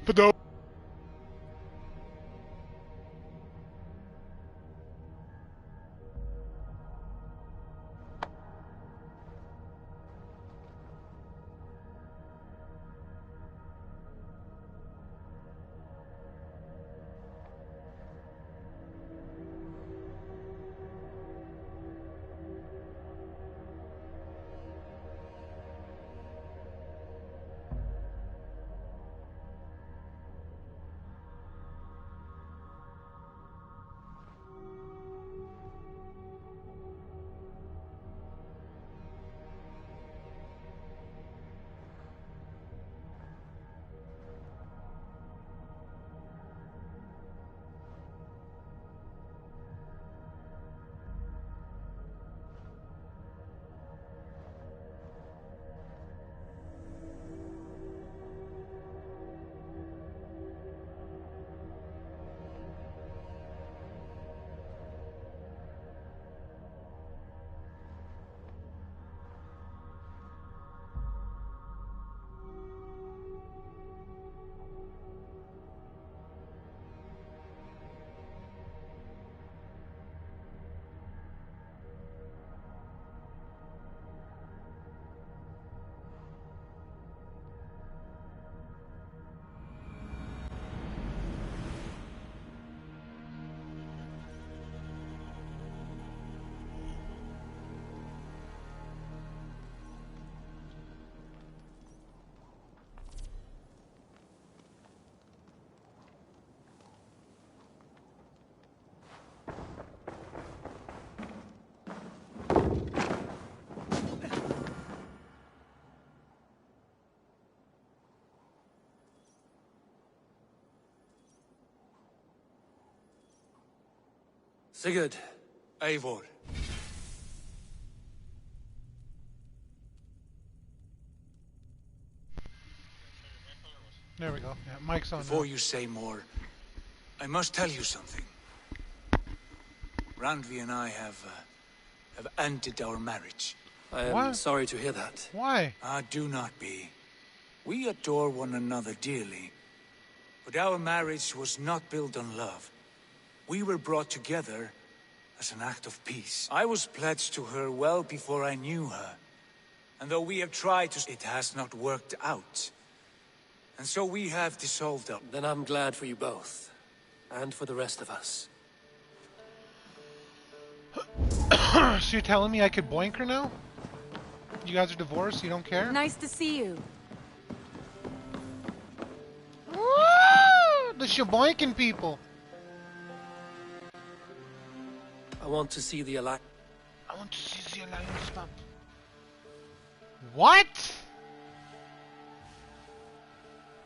For those. Sigurd. Eivor. There we go. Yeah, mic's on. Before you say more, I must tell you something. Randvi and I have ended our marriage. I am sorry to hear that. Why? Ah, do not be. We adore one another dearly, but our marriage was not built on love. We were brought together as an act of peace. I was pledged to her well before I knew her. And though we have tried to... it has not worked out. And so we have dissolved our... Then I'm glad for you both. And for the rest of us. So you're telling me I could boink her now? You guys are divorced? You don't care? Nice to see you. Woo! The shaboinking people. I want to see the Alliance. I want to see the Alliance map. What?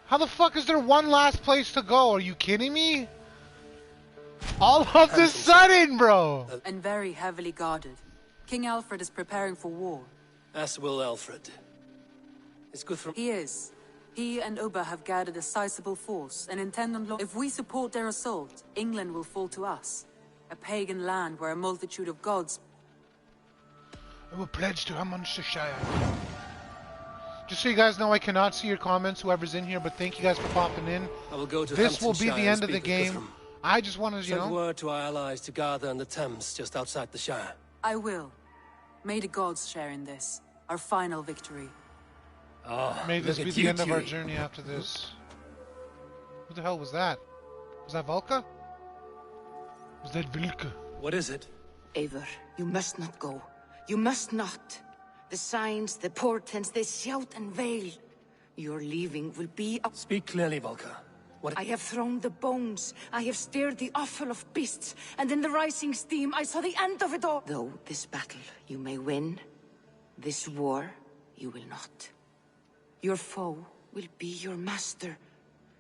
How the fuck is there one last place to go? Are you kidding me? All of the sudden, bro! And very heavily guarded. King Alfred is preparing for war. As will Alfred. It's good for... He is. He and Ubba have gathered a sizable force and intend on... If we support their assault, England will fall to us. A pagan land where a multitude of gods... I will pledge to Hammonshire. Just so you guys know, I cannot see your comments, whoever's in here, but thank you guys for popping in. I will go to this will be the end of the game. I just want to, you know... Send word to our allies to gather in the Thames just outside the Shire. I will. May the gods share in this. Our final victory. Oh, may this be the end of our journey after this. Who the hell was that? Was that Volka? Was that Vilka? What is it? Eivor, you must not go. You must not. The signs, the portents, they shout and wail. Your leaving will be a... Speak clearly, Volka. What... I have thrown the bones. I have stirred the offal of beasts. And in the rising steam, I saw the end of it all. Though this battle you may win, this war you will not. Your foe will be your master.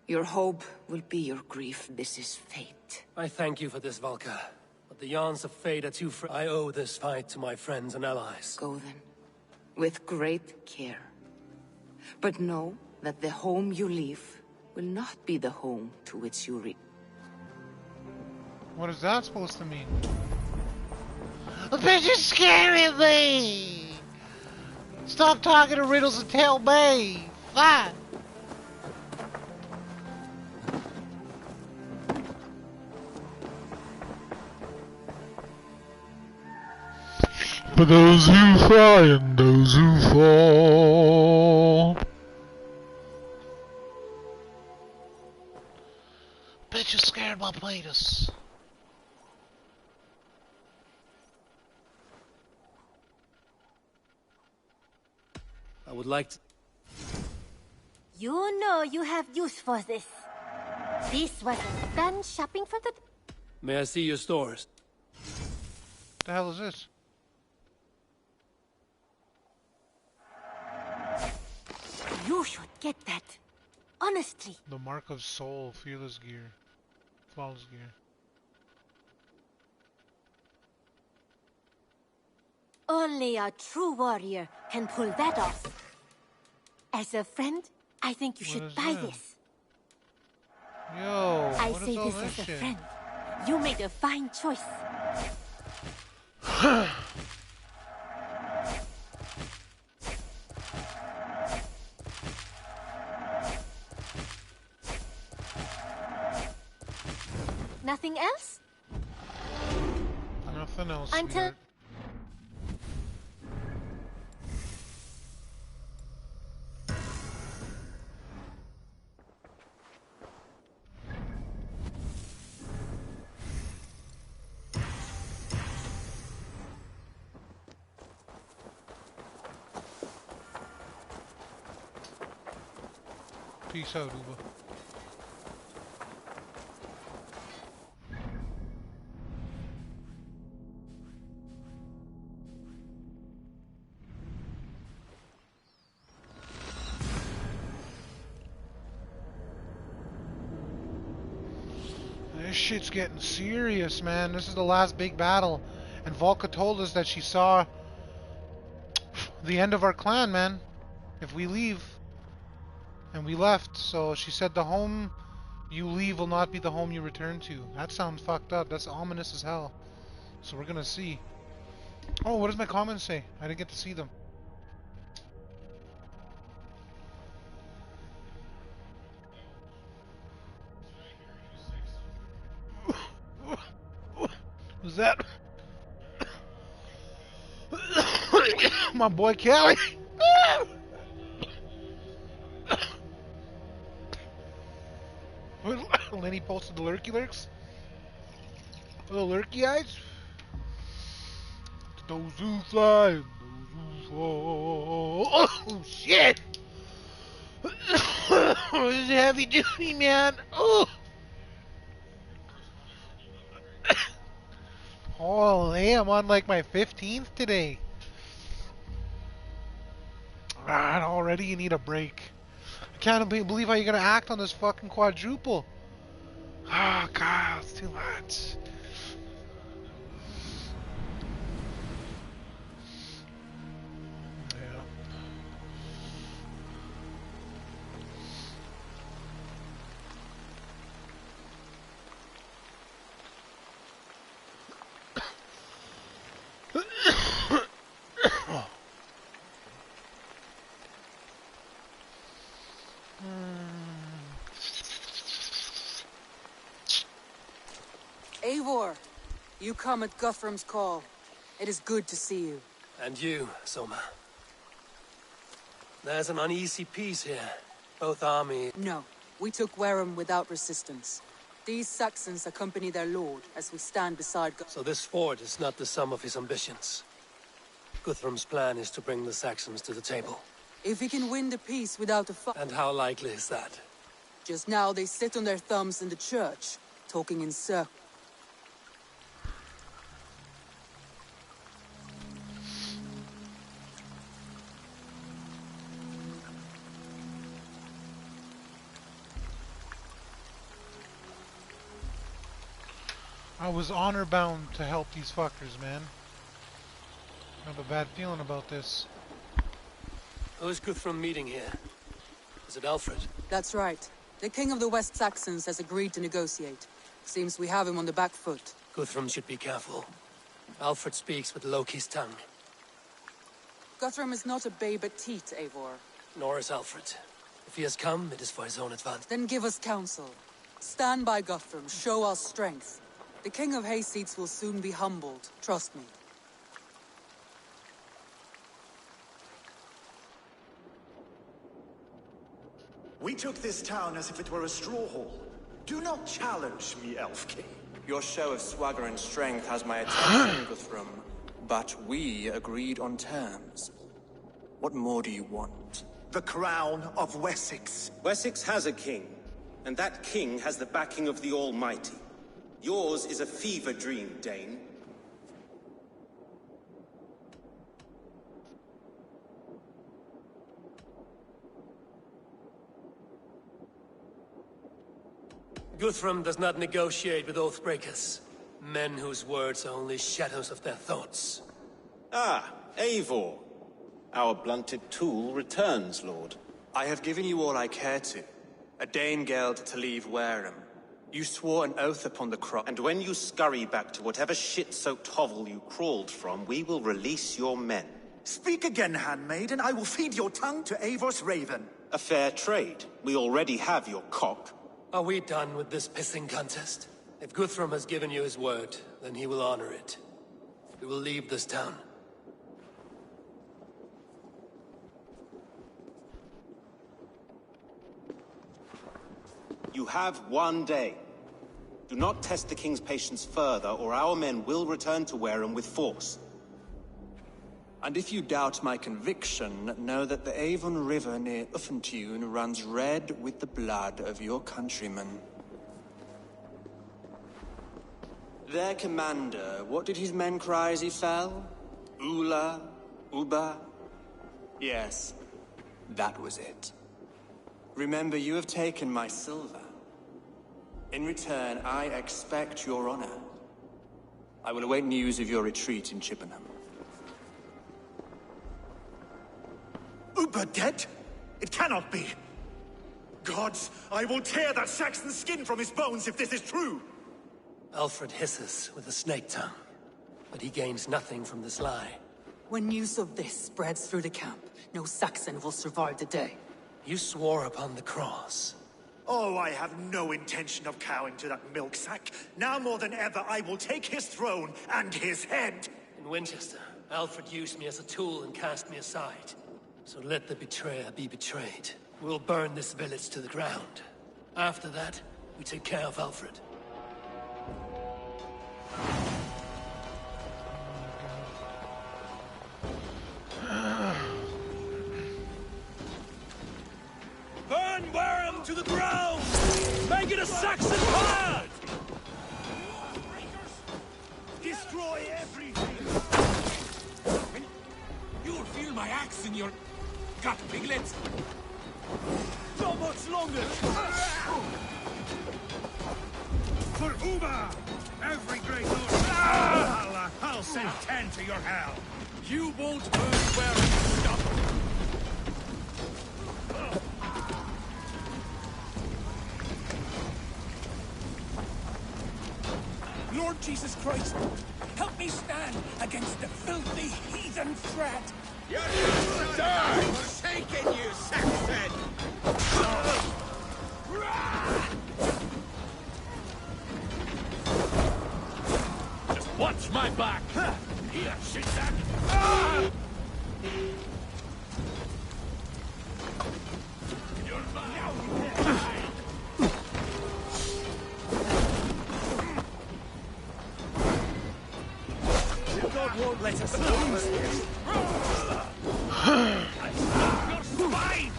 Your hope will be your grief. This is fate. I thank you for this, Volka. But the yarns of fate are too I owe this fight to my friends and allies. Go then. With great care. But know that the home you leave will not be the home to which you return. What is that supposed to mean? A bitch is scaring me! Stop talking to riddles and tell me! Fine! For those who fly and those who fall. Bet you're scared about potatoes. I would like to... You know you have use for this. This wasn't done shopping for the... May I see your stores? What the hell is this? You should get that. Honestly. The Mark of Soul, Fearless Gear. Flawless Gear. Only a true warrior can pull that off. As a friend, I think you should buy this. Yo, I what say is all this this as a shit? friend. You made a fine choice. Nothing else? Nothing else. Until... Sweetheart. Peace out, Uba. This shit's getting serious, man. This is the last big battle. And Volka told us that she saw the end of our clan, man. If we leave. And we left, so she said the home you leave will not be the home you return to. That sounds fucked up. That's ominous as hell. So we're gonna see. Oh, what does my comments say? I didn't get to see them. Was that my boy Kelly? Lenny posted the lurky lurks. The lurky eyes. Those who fly and those who fall. Oh shit! This is heavy duty, man. Oh. Holy, I'm on like my 15th today. And already you need a break. I can't believe how you're gonna act on this fucking quadruple. Oh god, it's too much. Eivor, you come at Guthrum's call. It is good to see you. And you, Soma. There's an uneasy peace here. Both armies... No, we took Wareham without resistance. These Saxons accompany their lord as we stand beside So this fort is not the sum of his ambitions. Guthrum's plan is to bring the Saxons to the table. If we can win the peace without a fight... And how likely is that? Just now they sit on their thumbs in the church, talking in circles. I was honor bound to help these fuckers, man. I have a bad feeling about this. Who is Guthrum meeting here? Is it Alfred? That's right. The king of the West Saxons has agreed to negotiate. Seems we have him on the back foot. Guthrum should be careful. Alfred speaks with Loki's tongue. Guthrum is not a babe at teat, Eivor. Nor is Alfred. If he has come, it is for his own advantage. Then give us counsel. Stand by Guthrum, show our strength. The king of Hayseeds will soon be humbled, trust me. We took this town as if it were a straw hall. Do not challenge me, Elf King. Your show of swagger and strength has my attention, Guthrum. But we agreed on terms. What more do you want? The crown of Wessex. Wessex has a king, and that king has the backing of the Almighty. Yours is a fever dream, Dane. Guthrum does not negotiate with oathbreakers. Men whose words are only shadows of their thoughts. Ah, Eivor. Our blunted tool returns, Lord. I have given you all I care to. A Danegeld to leave Wareham. You swore an oath upon the cross. And when you scurry back to whatever shit-soaked hovel you crawled from, we will release your men. Speak again, handmaid, and I will feed your tongue to Eivor's raven. A fair trade. We already have your cock. Are we done with this pissing contest? If Guthrum has given you his word, then he will honor it. We will leave this town. You have 1 day. Do not test the king's patience further, or our men will return to Wareham with force. And if you doubt my conviction, know that the Avon River near Uffentune runs red with the blood of your countrymen. Their commander, what did his men cry as he fell? Ula? Uba? Yes, that was it. Remember, you have taken my silver. In return, I expect your honor. I will await news of your retreat in Chippenham. Uber dead? It cannot be. Gods, I will tear that Saxon's skin from his bones if this is true. Alfred hisses with a snake tongue, but he gains nothing from this lie. When news of this spreads through the camp, no Saxon will survive the day. You swore upon the cross. Oh, I have no intention of cowing to that milksack. Now more than ever, I will take his throne and his head. In Winchester, Alfred used me as a tool and cast me aside. So let the betrayer be betrayed. We'll burn this village to the ground. After that, we take care of Alfred. Burn Wareham to the ground! Make it a Saxon pile! Destroy everything! You'll feel my axe in your gut, piglets! Not much longer! For Uba! Every great Lord! I'll send 10 to your hell! You won't burn Wareham, stop! Lord Jesus Christ, help me stand against the filthy heathen threat! You're die! Forsaken, you Saxon! Just watch my back! Here, shitsack! You're mine! God won't let us lose this. Your spine!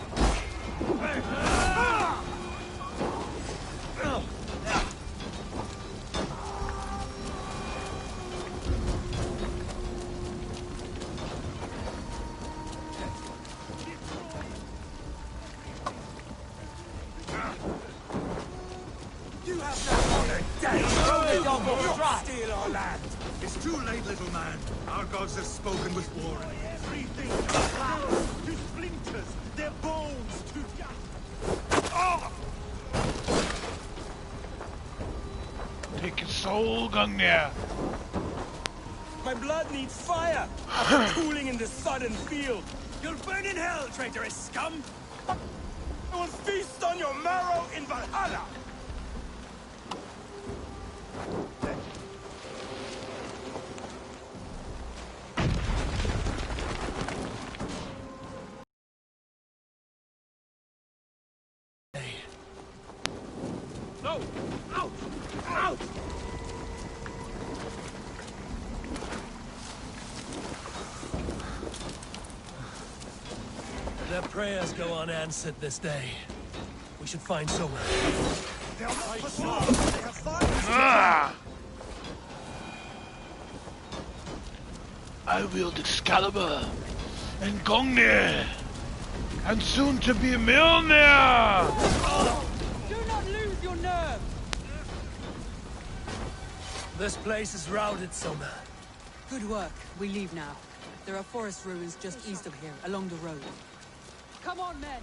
You have no honor, Dane! Steal our land! It's too late, little man. Our gods have spoken with war. Everything to splinters, their bones to dust. Oh! Take his soul, Gungnir. My blood needs fire after cooling in this sodden field. You'll burn in hell, traitorous scum! I will feast on your marrow in Valhalla! prayers go unanswered this day. We should find Soma. I wield Excalibur and Gungnir, and soon to be Mjolnir! Do not lose your nerve! This place is routed, Soma. Good work. We leave now. There are forest ruins just east of here, along the road. Come on, men!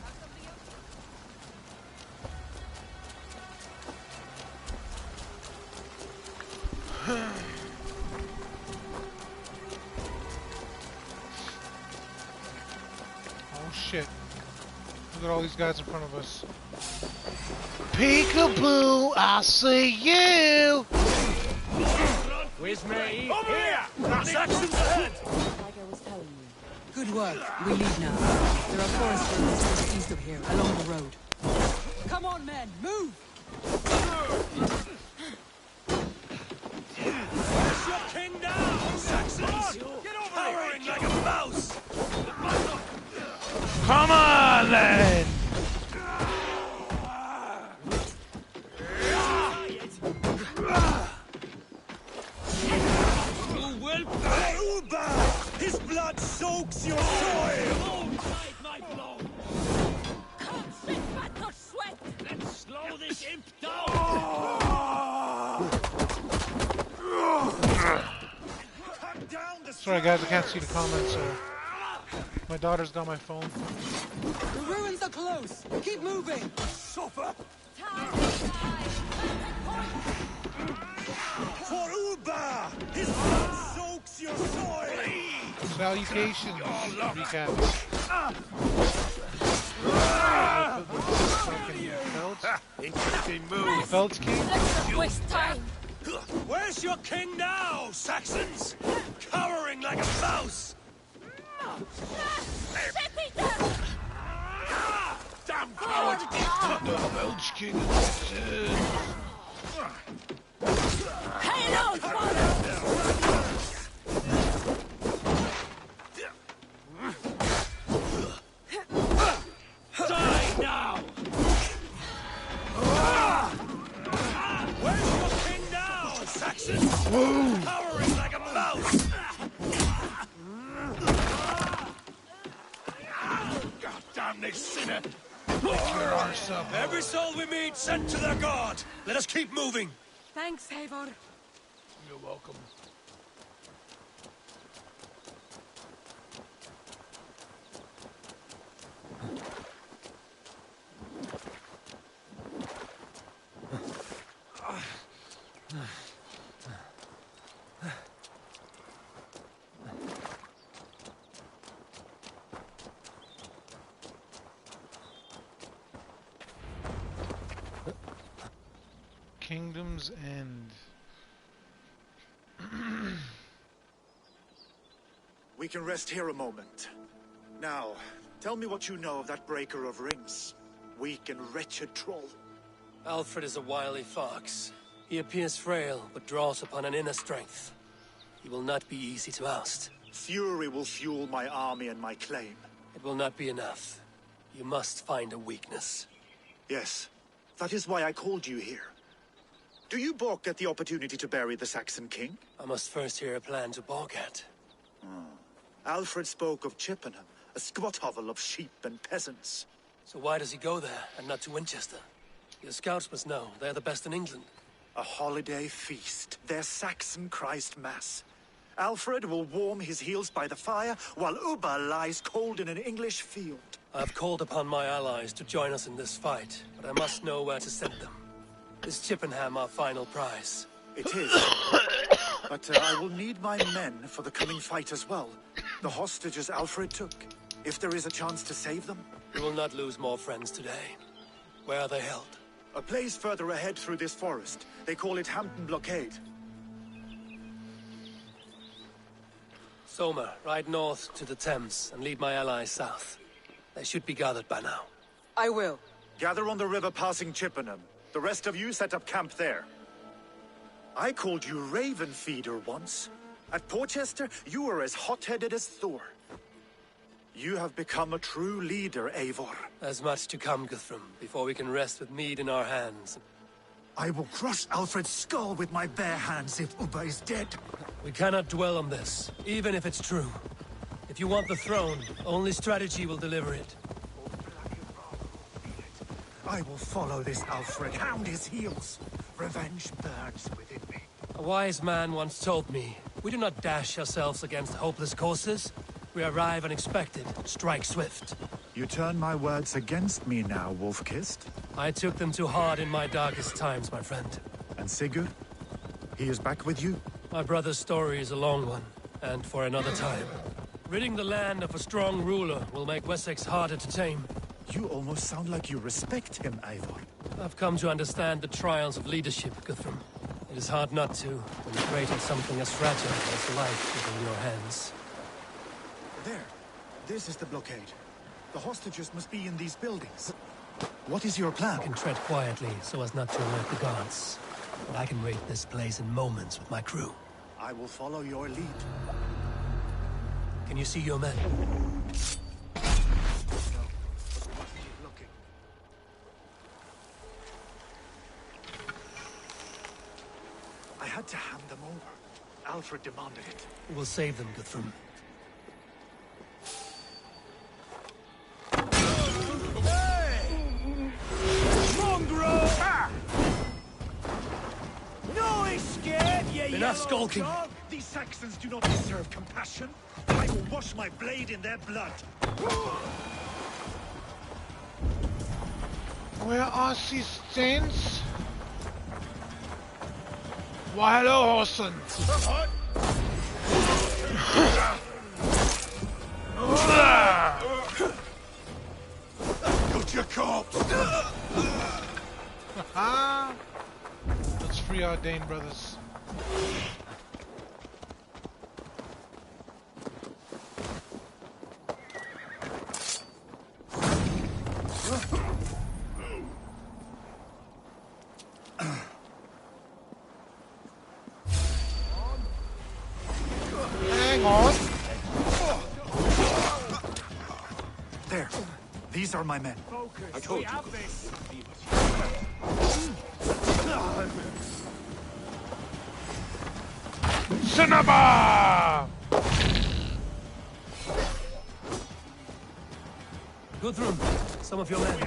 Oh shit. Look at all these guys in front of us. Peekaboo, I see you! Where's me? Over here! Saxons ahead! Like I was telling you. Good work. We leave now. There are forest ruins just east of here, along the road. Come on, men! Move! Where's your king now, Saxons? Get over here! Like a mouse! Come on, then! You will pay! Uba! His blood soaks your soil! Fight my blow! Let's slow this imp down! Sorry guys, I can't see the comments, so... My daughter's got my phone. The ruins are close! Keep moving! Suffer! For Uba! His blood soaks your soil! Salutations, recap. Interesting move! Felt's King? Waste time. Where's your king now, Saxons? Cowering like a mouse! Damn coward! The Felt's King Hello, Die now! Where's your king now, Saxons? Cowering like a mouse! God damn this sinner! Every soul we meet sent to their god! Let us keep moving! Thanks, Eivor. You're welcome. Kingdom's End. We can rest here a moment. Now, tell me what you know of that breaker of rings. Weak and wretched troll. Alfred is a wily fox. He appears frail, but draws upon an inner strength. He will not be easy to oust. Fury will fuel my army and my claim. It will not be enough. You must find a weakness. Yes, that is why I called you here. Do you balk at the opportunity to bury the Saxon king? I must first hear a plan to balk at. Alfred spoke of Chippenham, a squat hovel of sheep and peasants. So why does he go there, and not to Winchester? Your scouts must know. They're the best in England. A holiday feast, their Saxon Christ Mass. Alfred will warm his heels by the fire, while Uba lies cold in an English field. I have called upon my allies to join us in this fight, but I must know where to send them. Is Chippenham our final prize? It is. But I will need my men for the coming fight as well. The hostages Alfred took. If there is a chance to save them. We will not lose more friends today. Where are they held? A place further ahead through this forest. They call it Hampton Blockade. Soma, ride north to the Thames and lead my allies south. They should be gathered by now. I will. Gather on the river passing Chippenham. The rest of you set up camp there. I called you Raven Feeder once. At Porchester, you were as hot-headed as Thor. You have become a true leader, Eivor. There's much to come, Guthrum, before we can rest with mead in our hands. I will crush Alfred's skull with my bare hands if Ubba is dead. We cannot dwell on this, even if it's true. If you want the throne, only strategy will deliver it. I will follow this Alfred, hound his heels. Revenge burns within me. A wise man once told me, we do not dash ourselves against hopeless courses. We arrive unexpected, strike swift. You turn my words against me now, Wolf-Kissed? I took them too hard in my darkest times, my friend. And Sigurd? He is back with you? My brother's story is a long one, and for another time. Ridding the land of a strong ruler will make Wessex harder to tame. You almost sound like you respect him, Eivor. I've come to understand the trials of leadership, Guthrum. It is hard not to, when you create something as fragile as life within your hands. There. This is the blockade. The hostages must be in these buildings. What is your plan? I can tread quietly so as not to alert the guards. But I can raid this place in moments with my crew. I will follow your lead. Can you see your men? I had to hand them over. Alfred demanded it. We will save them, Guthrum. Enough skulking! These Saxons do not deserve compassion. I will wash my blade in their blood. Where are these stains? Why, hello, Horson. Got your corpse! Let's free our Dane brothers. Hang on. There. These are my men. I told you. Cinema! Guthrum, some of your men.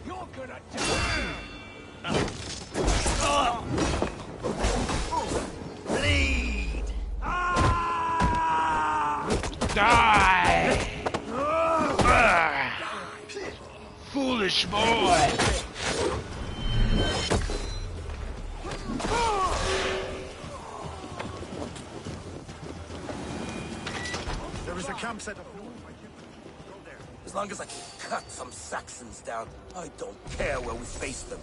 You're gonna die! Bleed! Die! Foolish boy! There is a camp set up. As long as I can cut some Saxons down, I don't care where we face them.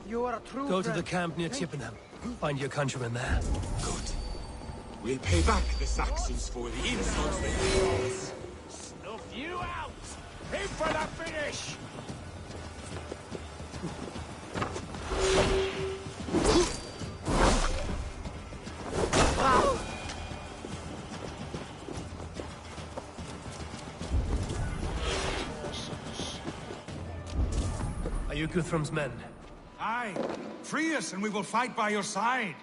You are a true Go to the camp near Chippenham. Find your countrymen there. Good. We'll pay back the Saxons for the insults they did us. Snuff you out! Aim for the finish! Are you Guthrum's men? Aye. Free us and we will fight by your side.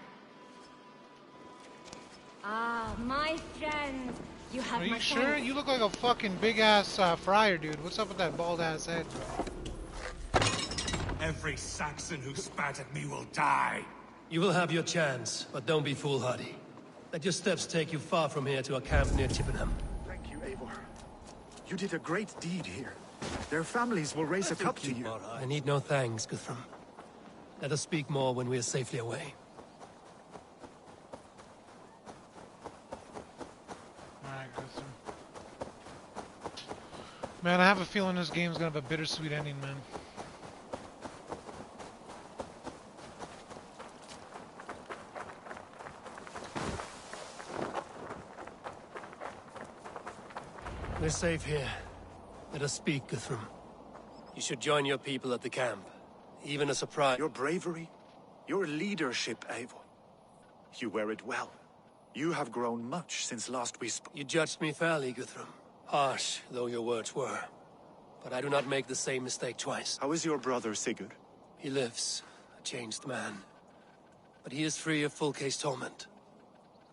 Ah, my friend. You have Are my you sure? thanks. You look like a fucking big ass friar, dude. What's up with that bald ass head? Every Saxon who spat at me will die. You will have your chance, but don't be foolhardy. Let your steps take you far from here to a camp near Chippenham. Thank you, Eivor. You did a great deed here. Their families will raise a cup to you. I need no thanks, Guthrum. Let us speak more when we are safely away. Alright, Guthrum. Man, I have a feeling this game's gonna have a bittersweet ending, man. We're safe here. Let us speak, Guthrum. You should join your people at the camp. Even a surprise. Your bravery, your leadership, Eivor. You wear it well. You have grown much since last we spoke. You judged me fairly, Guthrum. Harsh though your words were. But I do not make the same mistake twice. How is your brother, Sigurd? He lives, a changed man. But he is free of full case torment.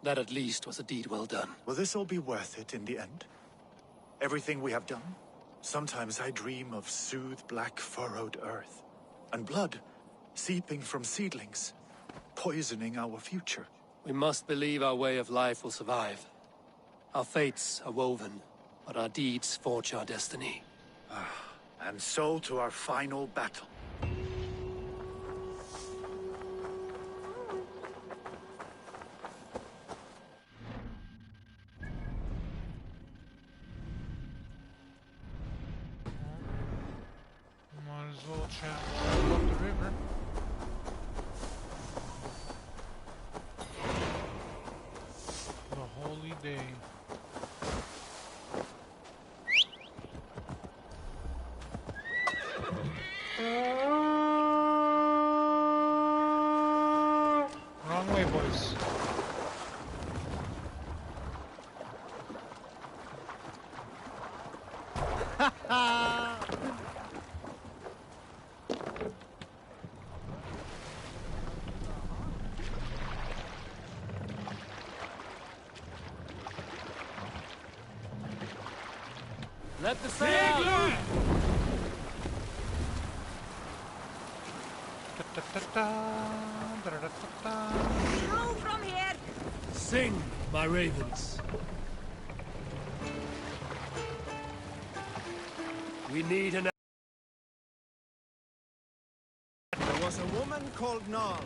That at least was a deed well done. Will this all be worth it in the end? Everything we have done? Sometimes I dream of soothed black furrowed earth. And blood seeping from seedlings, poisoning our future. We must believe our way of life will survive. Our fates are woven, but our deeds forge our destiny. And so to our final battle. Might as well travel up the river. The holy day. Wrong way, boys. Let the sail out! Through from here! Sing, my ravens. We need an... There was a woman called Nal,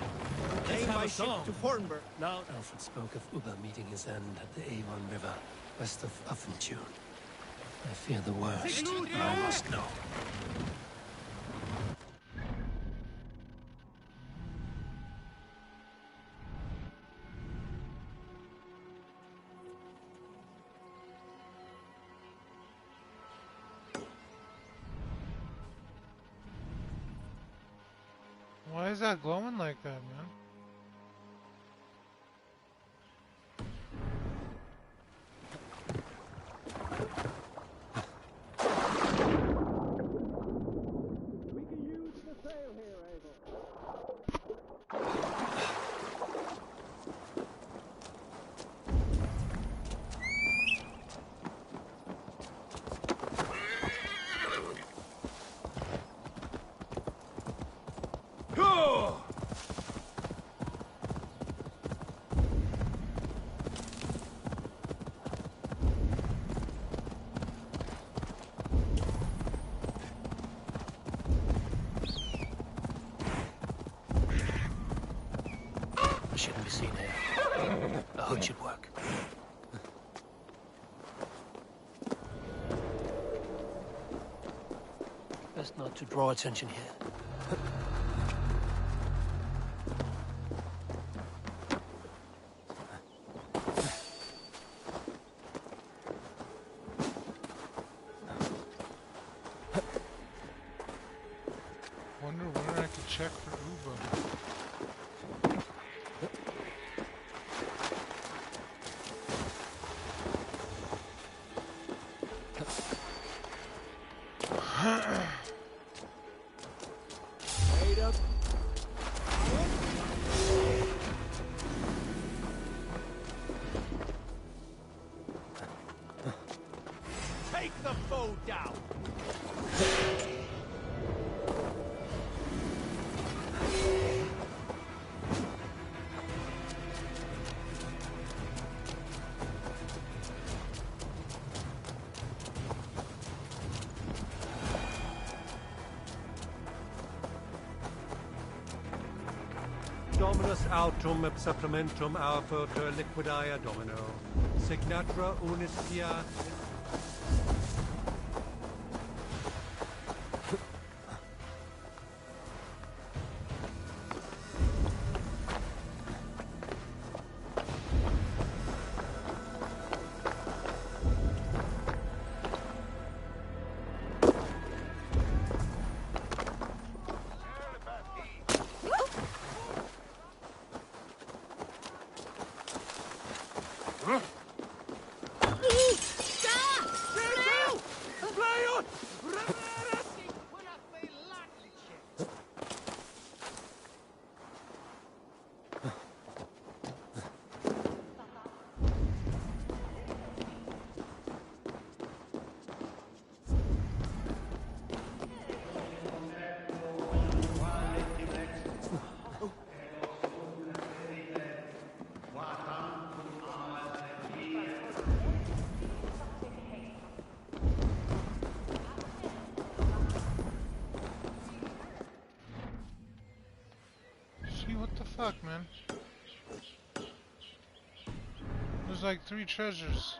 who came by ship to Hornburg. Now, Alfred spoke of Ubba meeting his end at the Avon River, west of Uffentune. I fear the worst, but I must know. Why is that glowing like that, man? I shouldn't be seen here. A hood should work. Best not to draw attention here. Wonder where I could check for Ubba. Wait up. Take the foe down. Dominus autum et supplementum alpha liquidaya domino. Signatra unis fiat. man. There's like 3 treasures.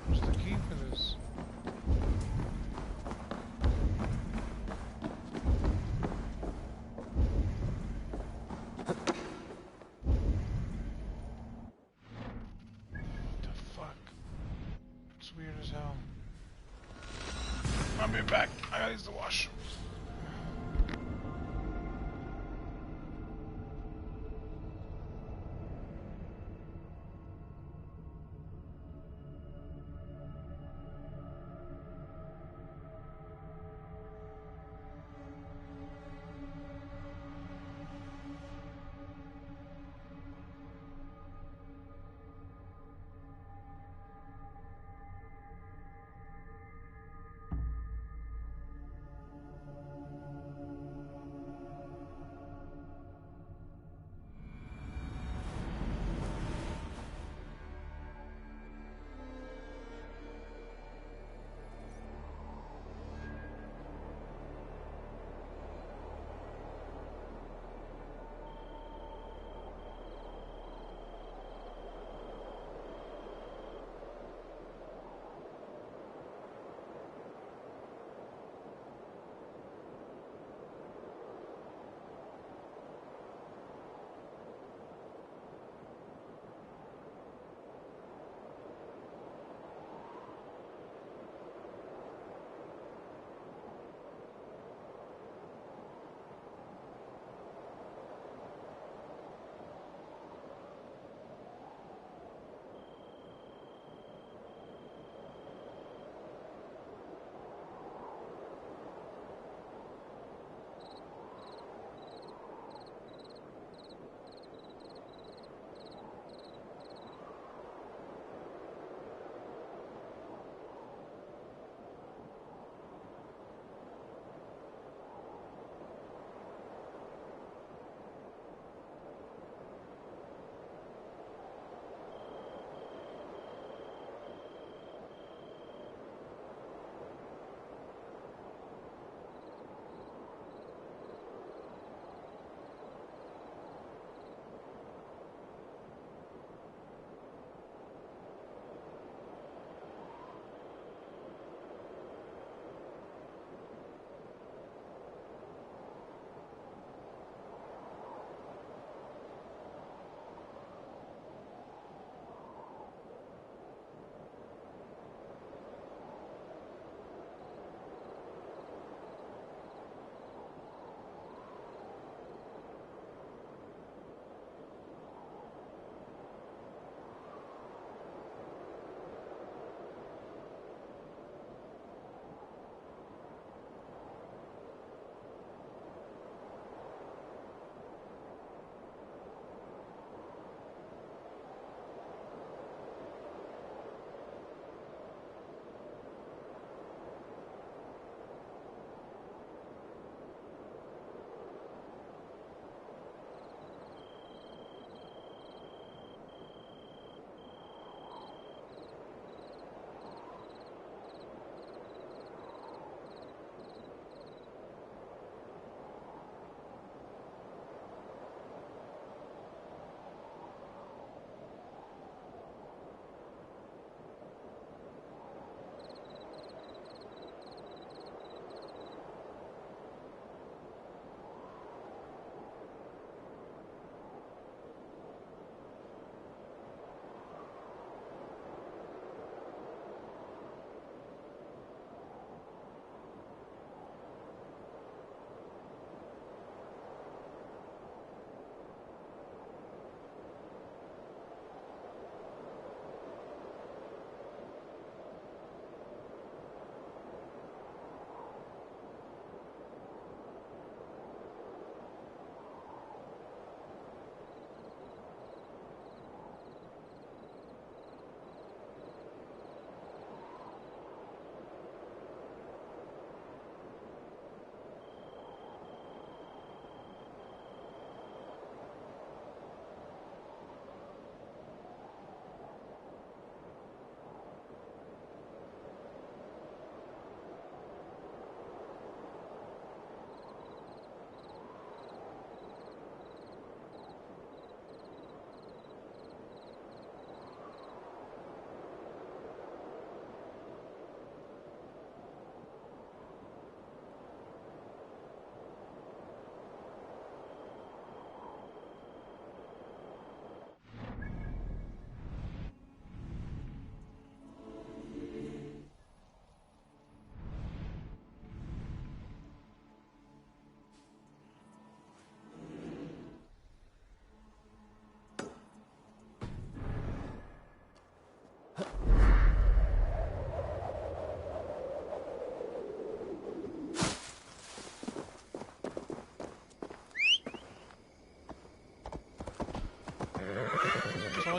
Where's the key for this? What the fuck? It's weird as hell. I'll be back. I gotta use the washroom.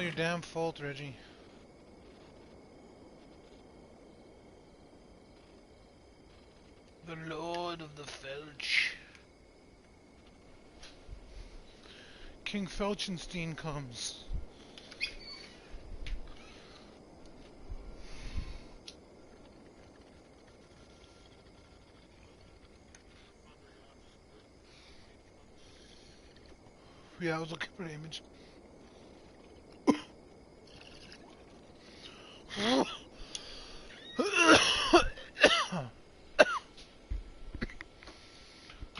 your damn fault, Reggie. The Lord of the Felch. King Felchenstein comes. Yeah, I was looking for the image.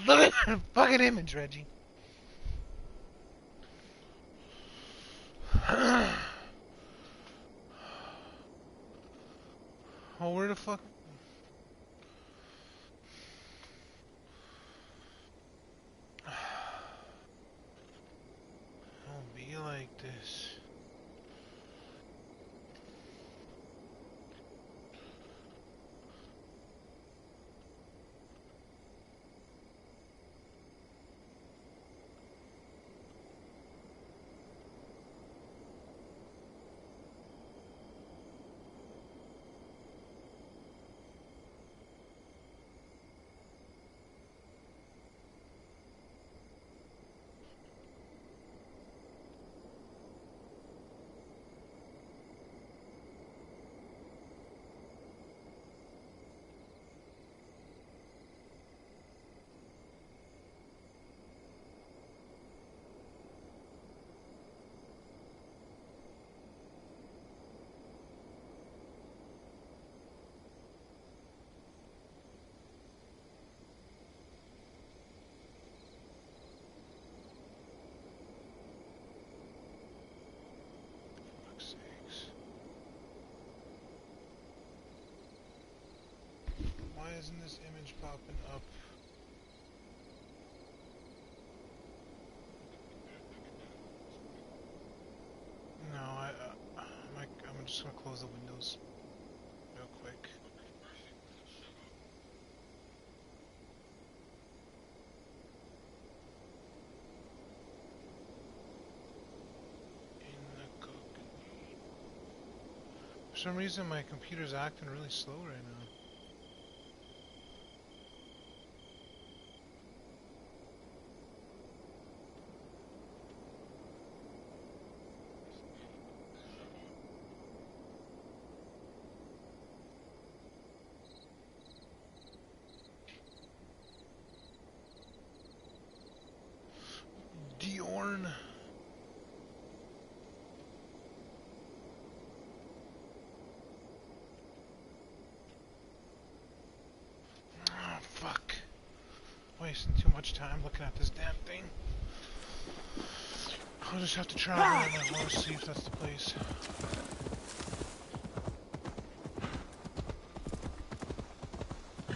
Look at the fucking image, Reggie. Oh, where the fuck? Don't be like this. Why isn't this image popping up? No, I'm just gonna close the windows real quick. For some reason, my computer's acting really slow right now. Diorn. Oh, fuck. Wasting too much time looking at this damn thing. I'll just have to travel on that horse, see if that's the place. I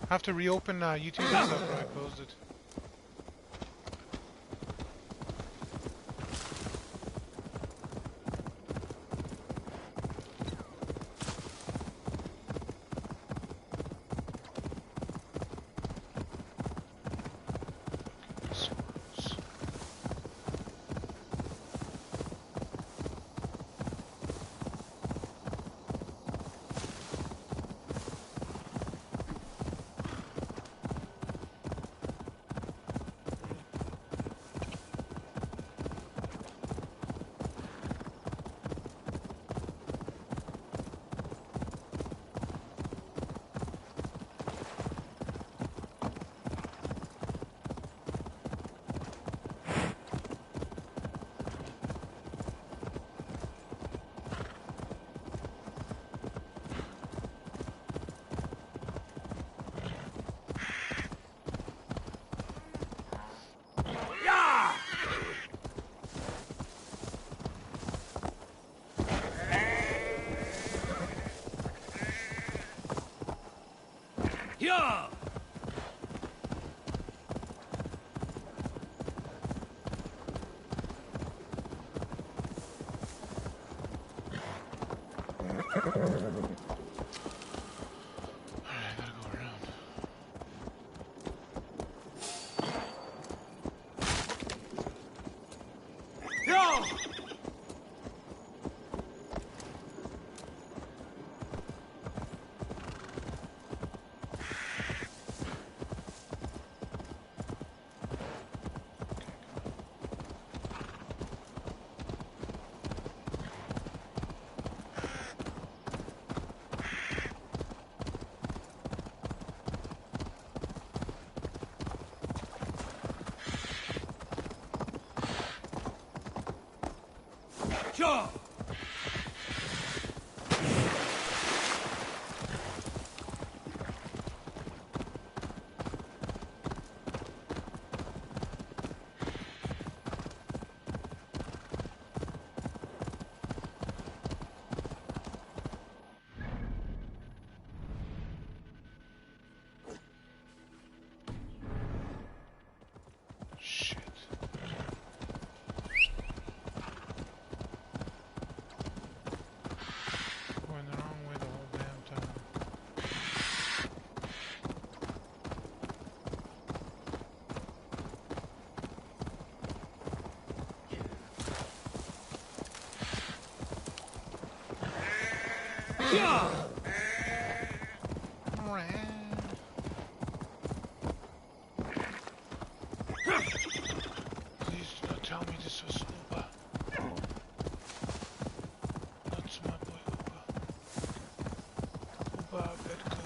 have to reopen YouTube and stuff when I closed it. Yeah! Please do not tell me this was Uba. That's my boy Uba. Uba Bedka.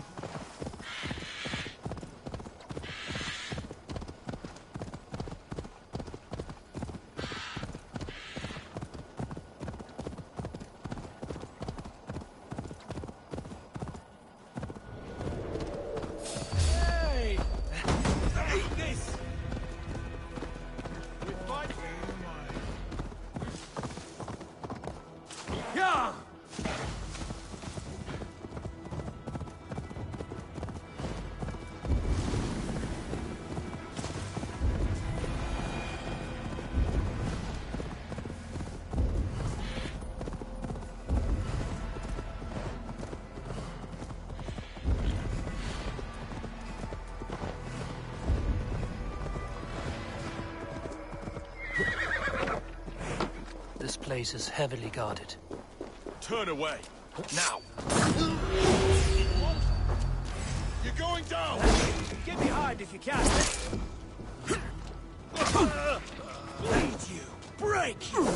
This place is heavily guarded. Turn away. Now. You're going down! Get behind if you can. Lead you! Break you!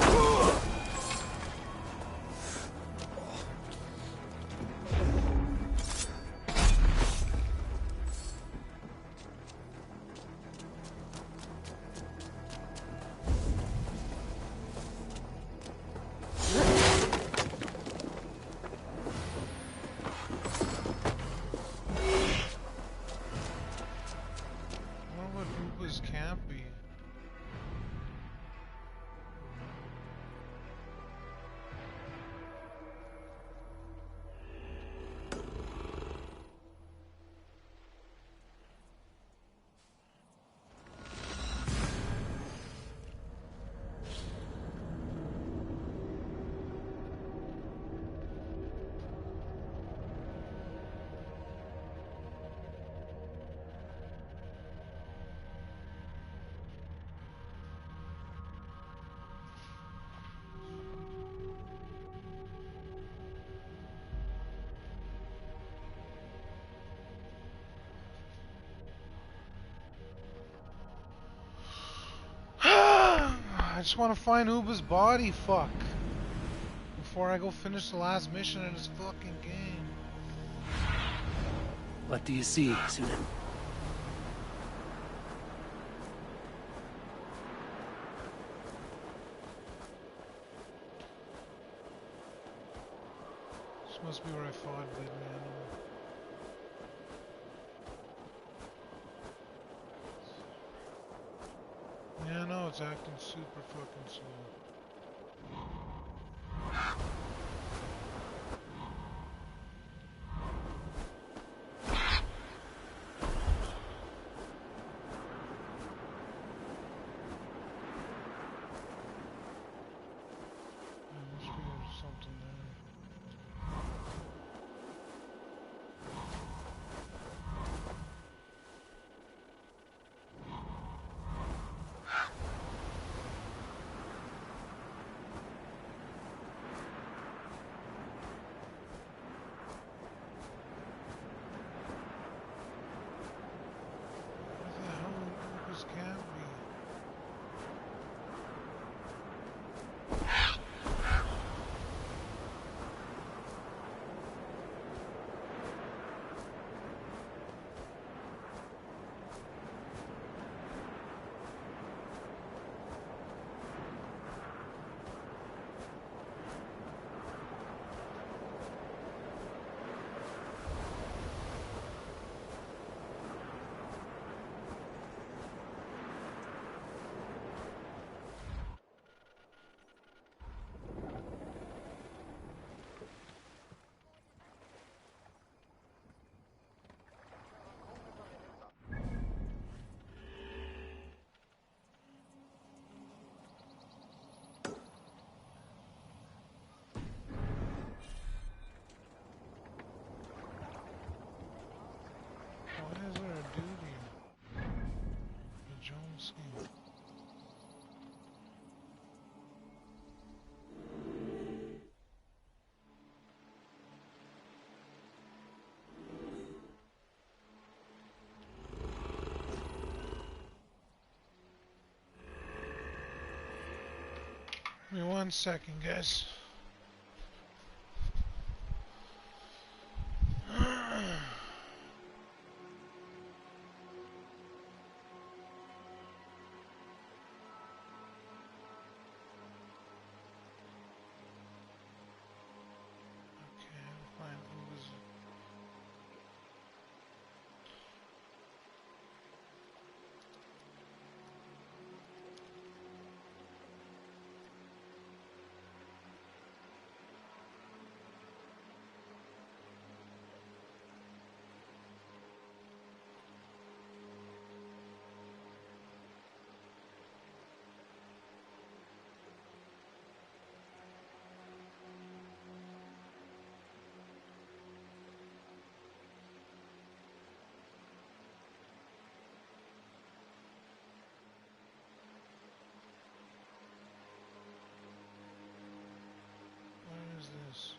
Can't be. I just want to find Uba's body, fuck. Before I go finish the last mission in this fucking game. What do you see, Sunan? This must be where I fought Bleeding Animal. Yeah, no, it's acting super fucking slow. Give me 1 second, guys. Where is this?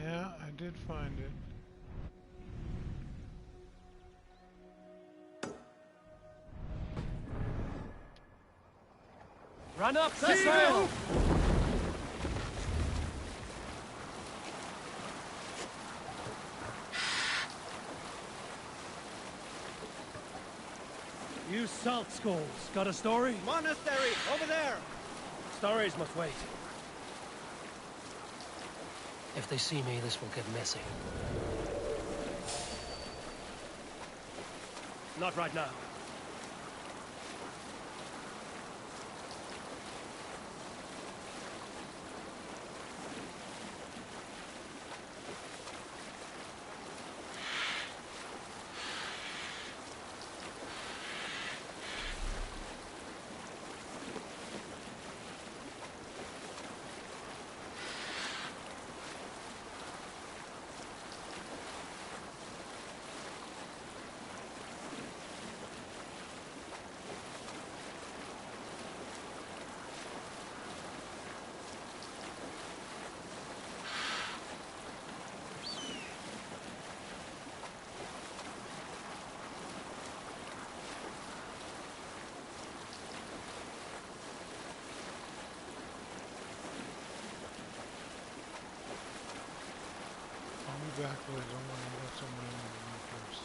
Yeah, I did find it. Run up, sail! You salt skulls, got a story? Monastery, over there! Stories must wait. If they see me, this will get messy. Not right now. Backwards, I want to get someone in the first.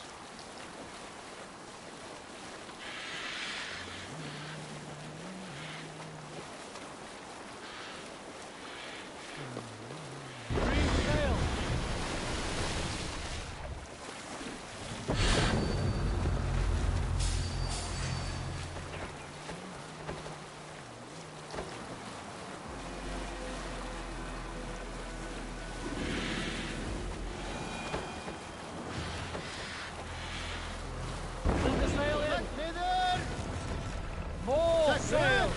Sail!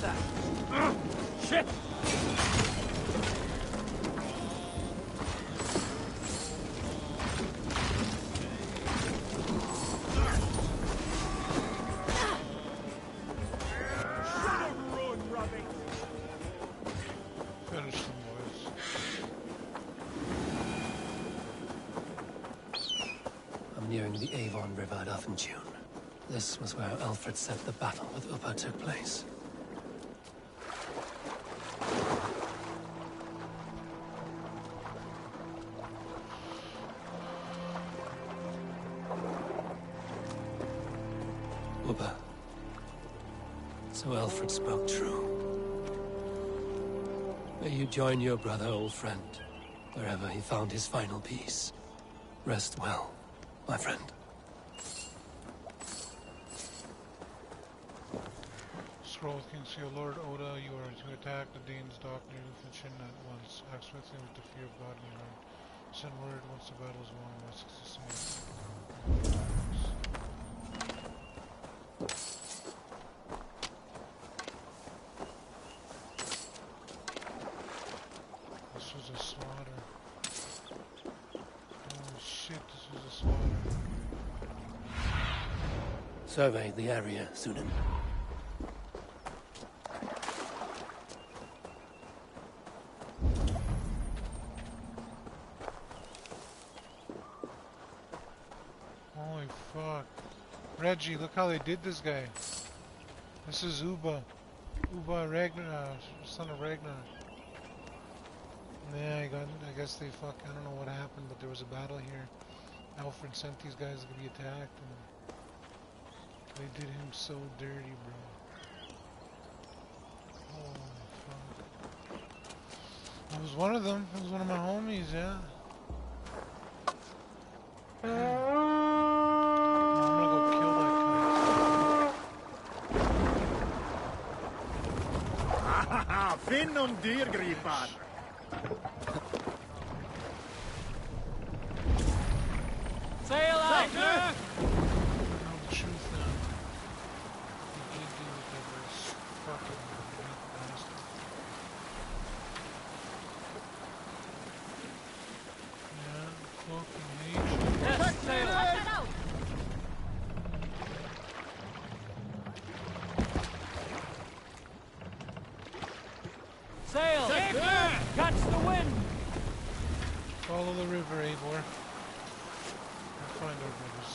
gather. Shit! Finish them, boys. I'm nearing the Avon River at Uffenjune. This was where Alfred said the battle with Ubba took place. Ubba. So Alfred spoke true. May you join your brother, old friend, wherever he found his final peace. Rest well, my friend. Scroll with King Seal, Lord Oda, you are to attack the Danes' dock near Uffenjune at once. Act swiftly with the fear of God in your heart. Send word once the battle is won by 67. This was a slaughter. Oh shit, this was a slaughter. Survey the area, Sunan. Holy fuck. Reggie, look how they did this guy. This is Ubba. Ubba Ragnar, son of Ragnar. Yeah, I guess they I don't know what happened, but there was a battle here. Alfred sent these guys to be attacked, and they did him so dirty, bro. Holy fuck. I was one of them. It was one of my homies, yeah. I'm gonna go kill that Haha, finn om dyrgripar! Sail out! Know the truth now. He did do it, that was fucking bastard. Yeah, fucking hate you. Yes, sail out! Sail! Catch the wind! Follow the river, Eivor. We'll find our brothers.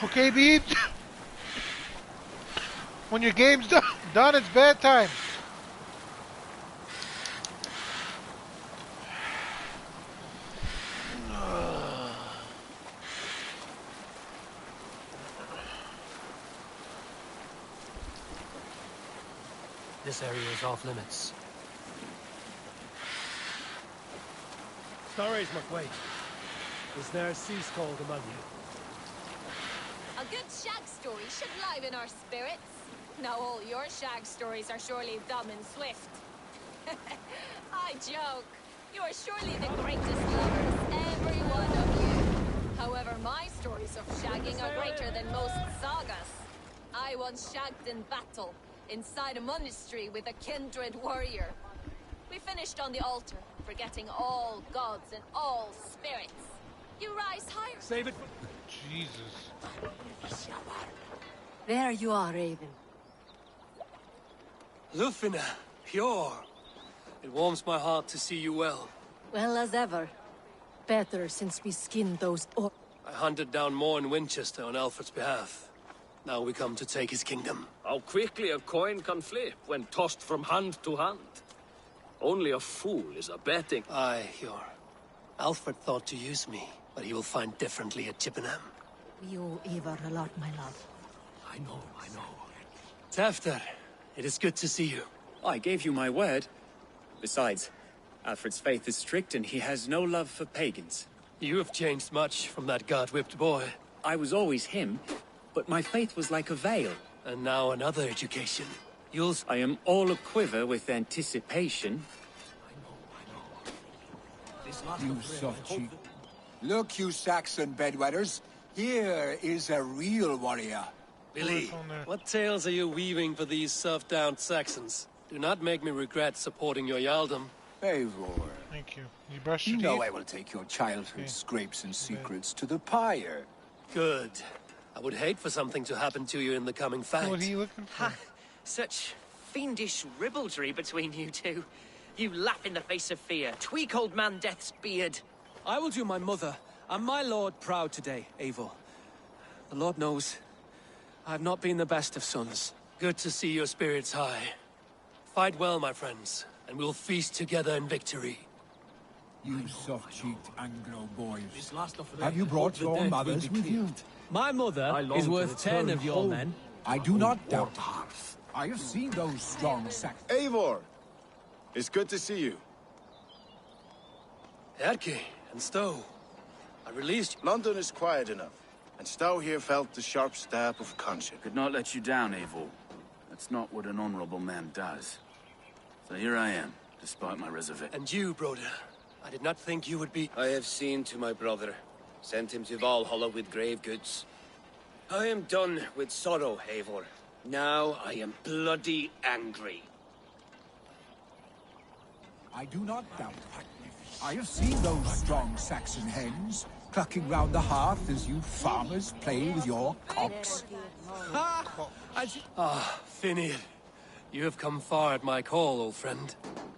Okay, Beeb. When your game's done, it's bedtime. This area is off limits. Stories, McWade. Is there a sea scold among you? A good shag story should liven our spirits. Now all your shag stories are surely dumb and swift. I joke. You are surely the greatest lovers, every one of you. However, my stories of shagging are greater than most sagas. I once shagged in battle, inside a monastery with a kindred warrior. We finished on the altar, forgetting all gods and all spirits. You rise higher. Save it for... Jesus. There you are, Raven. Lufina, pure. It warms my heart to see you well. Well as ever. Better since we skinned those I hunted down more in Winchester on Alfred's behalf. Now we come to take his kingdom. How quickly a coin can flip when tossed from hand to hand. Only a fool is a betting. Aye, Hjor. Alfred thought to use me, but he will find differently at Chippenham. We owe Eivor a lot, my love. I know. Tafter, it is good to see you. I gave you my word. Besides, Alfred's faith is strict and he has no love for pagans. You have changed much from that god-whipped boy. I was always him, but my faith was like a veil. And now another education. I am all aquiver with anticipation. You soft cheek. Look, you Saxon bedwetters. Here is a real warrior. Billy, what tales are you weaving for these soft-down Saxons? Do not make me regret supporting your Jarldom. Eivor. Thank you. You brush your You teeth? know I will take your childhood scrapes and secrets to the pyre. Good. I would hate for something to happen to you in the coming fight. What are you looking for? Such fiendish ribaldry between you two. You laugh in the face of fear. Tweak old man Death's beard. I will do my mother and my lord proud today, Eivor. The Lord knows I have not been the best of sons. Good to see your spirits high. Fight well, my friends, and we'll feast together in victory. You soft-cheeked Anglo boys. Have you brought your mothers with you? My mother is worth 10 of your men. I do not doubt it. I have seen those strong Saxons. Eivor! It's good to see you. Erke and Stowe. I released you. London is quiet enough, and Stowe here felt the sharp stab of conscience. Could not let you down, Eivor. That's not what an honorable man does. So here I am, despite my reservation. And you, brother. I did not think you would be... I have seen to my brother. Sent him to Valhalla with grave goods. I am done with sorrow, Eivor. Now I am bloody angry. I do not doubt it. I have seen those strong Saxon hens clucking round the hearth as you farmers play with your cocks. Finnear. You have come far at my call, old friend.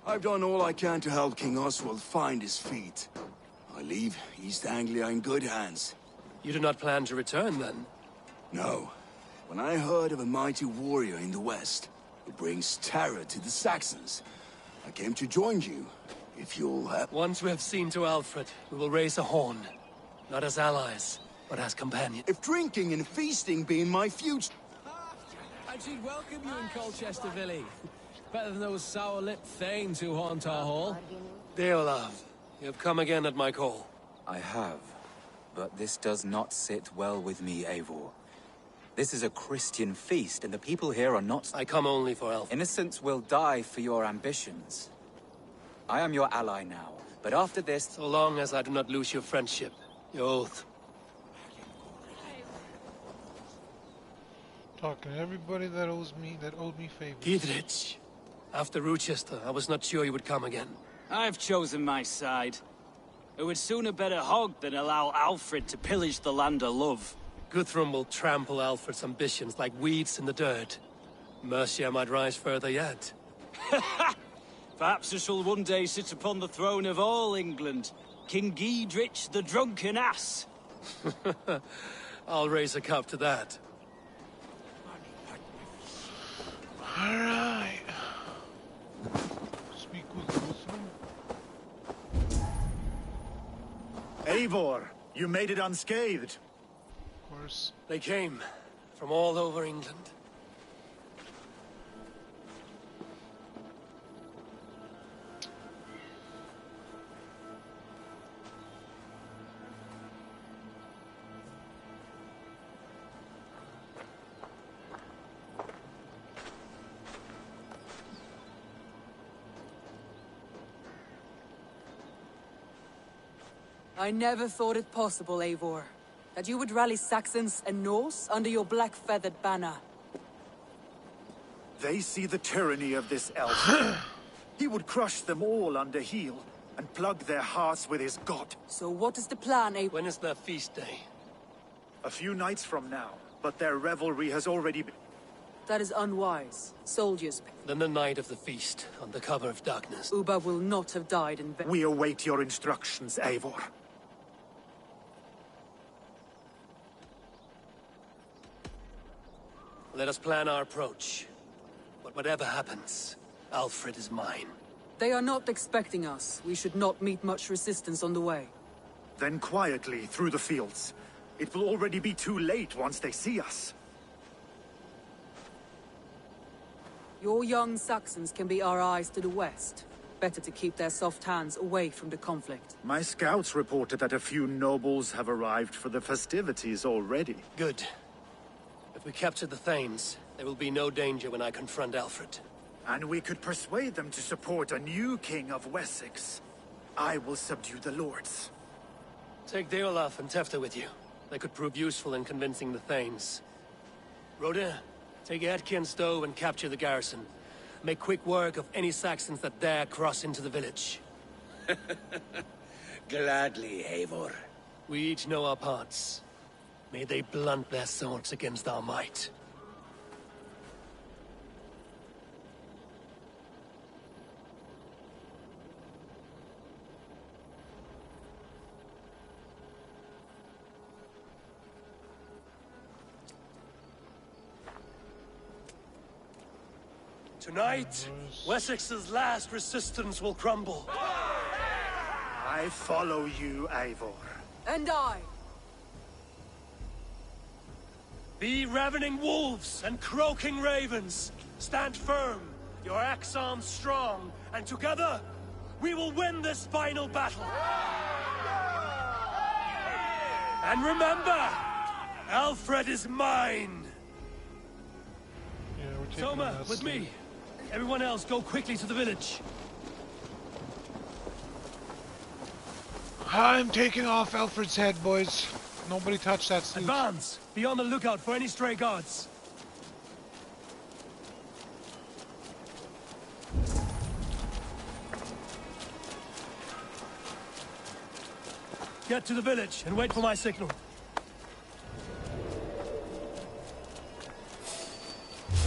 I've done all I can to help King Oswald find his feet. I leave East Anglia in good hands. You do not plan to return, then? No. When I heard of a mighty warrior in the west who brings terror to the Saxons, I came to join you, if you'll help. Once we have seen to Alfred, we will raise a horn. Not as allies, but as companions. If drinking and feasting be in my future... And she'd welcome you in Colchester, Billy. Better than those sour-lipped thanes who haunt our hall. Deolav, you have come again at my call. I have, but this does not sit well with me, Eivor. This is a Christian feast, and the people here are not... I come only for Alfred. Innocents will die for your ambitions. I am your ally now, but after this... So long as I do not lose your friendship, your oath. Talking to everybody that owed me favors. Dietrich, after Rochester, I was not sure you would come again. I've chosen my side. It would sooner bet a hog than allow Alfred to pillage the land of love. Guthrum will trample Alfred's ambitions like weeds in the dirt. Mercia might rise further yet. Perhaps he shall one day sit upon the throne of all England. King Giedrich the drunken ass. I'll raise a cup to that. Alright. Speak with Guthrum. Eivor, you made it unscathed. Of course. They came from all over England. I never thought it possible, Eivor, that you would rally Saxons and Norse under your black-feathered banner. They see the tyranny of this elf. He would crush them all under heel and plug their hearts with his god. So what is the plan, Eivor? When is their feast day? A few nights from now, but their revelry has already been... That is unwise. Soldiers... Then the night of the feast, under cover of darkness. Uba will not have died in vain. We await your instructions, Eivor. Let us plan our approach. But whatever happens, Alfred is mine. They are not expecting us. We should not meet much resistance on the way. Then quietly through the fields. It will already be too late once they see us. Your young Saxons can be our eyes to the west. Better to keep their soft hands away from the conflict. My scouts reported that a few nobles have arrived for the festivities already. Good. If we capture the Thanes, there will be no danger when I confront Alfred. And we could persuade them to support a new king of Wessex. I will subdue the lords. Take Deolaf and Tefta with you. They could prove useful in convincing the Thanes. Rhoda, take Etki and Stowe and capture the garrison. Make quick work of any Saxons that dare cross into the village. Gladly, Eivor. We each know our parts. May they blunt their swords against our might. Tonight, Wessex's last resistance will crumble. I follow you, Eivor. And I. Be ravening wolves and croaking ravens. Stand firm, your axe arms strong, and together, we will win this final battle. And remember, Alfred is mine. Soma, with me. Everyone else, go quickly to the village. I'm taking off Alfred's head, boys. Nobody touch that suit. Advance! Be on the lookout for any stray guards. Get to the village and wait for my signal.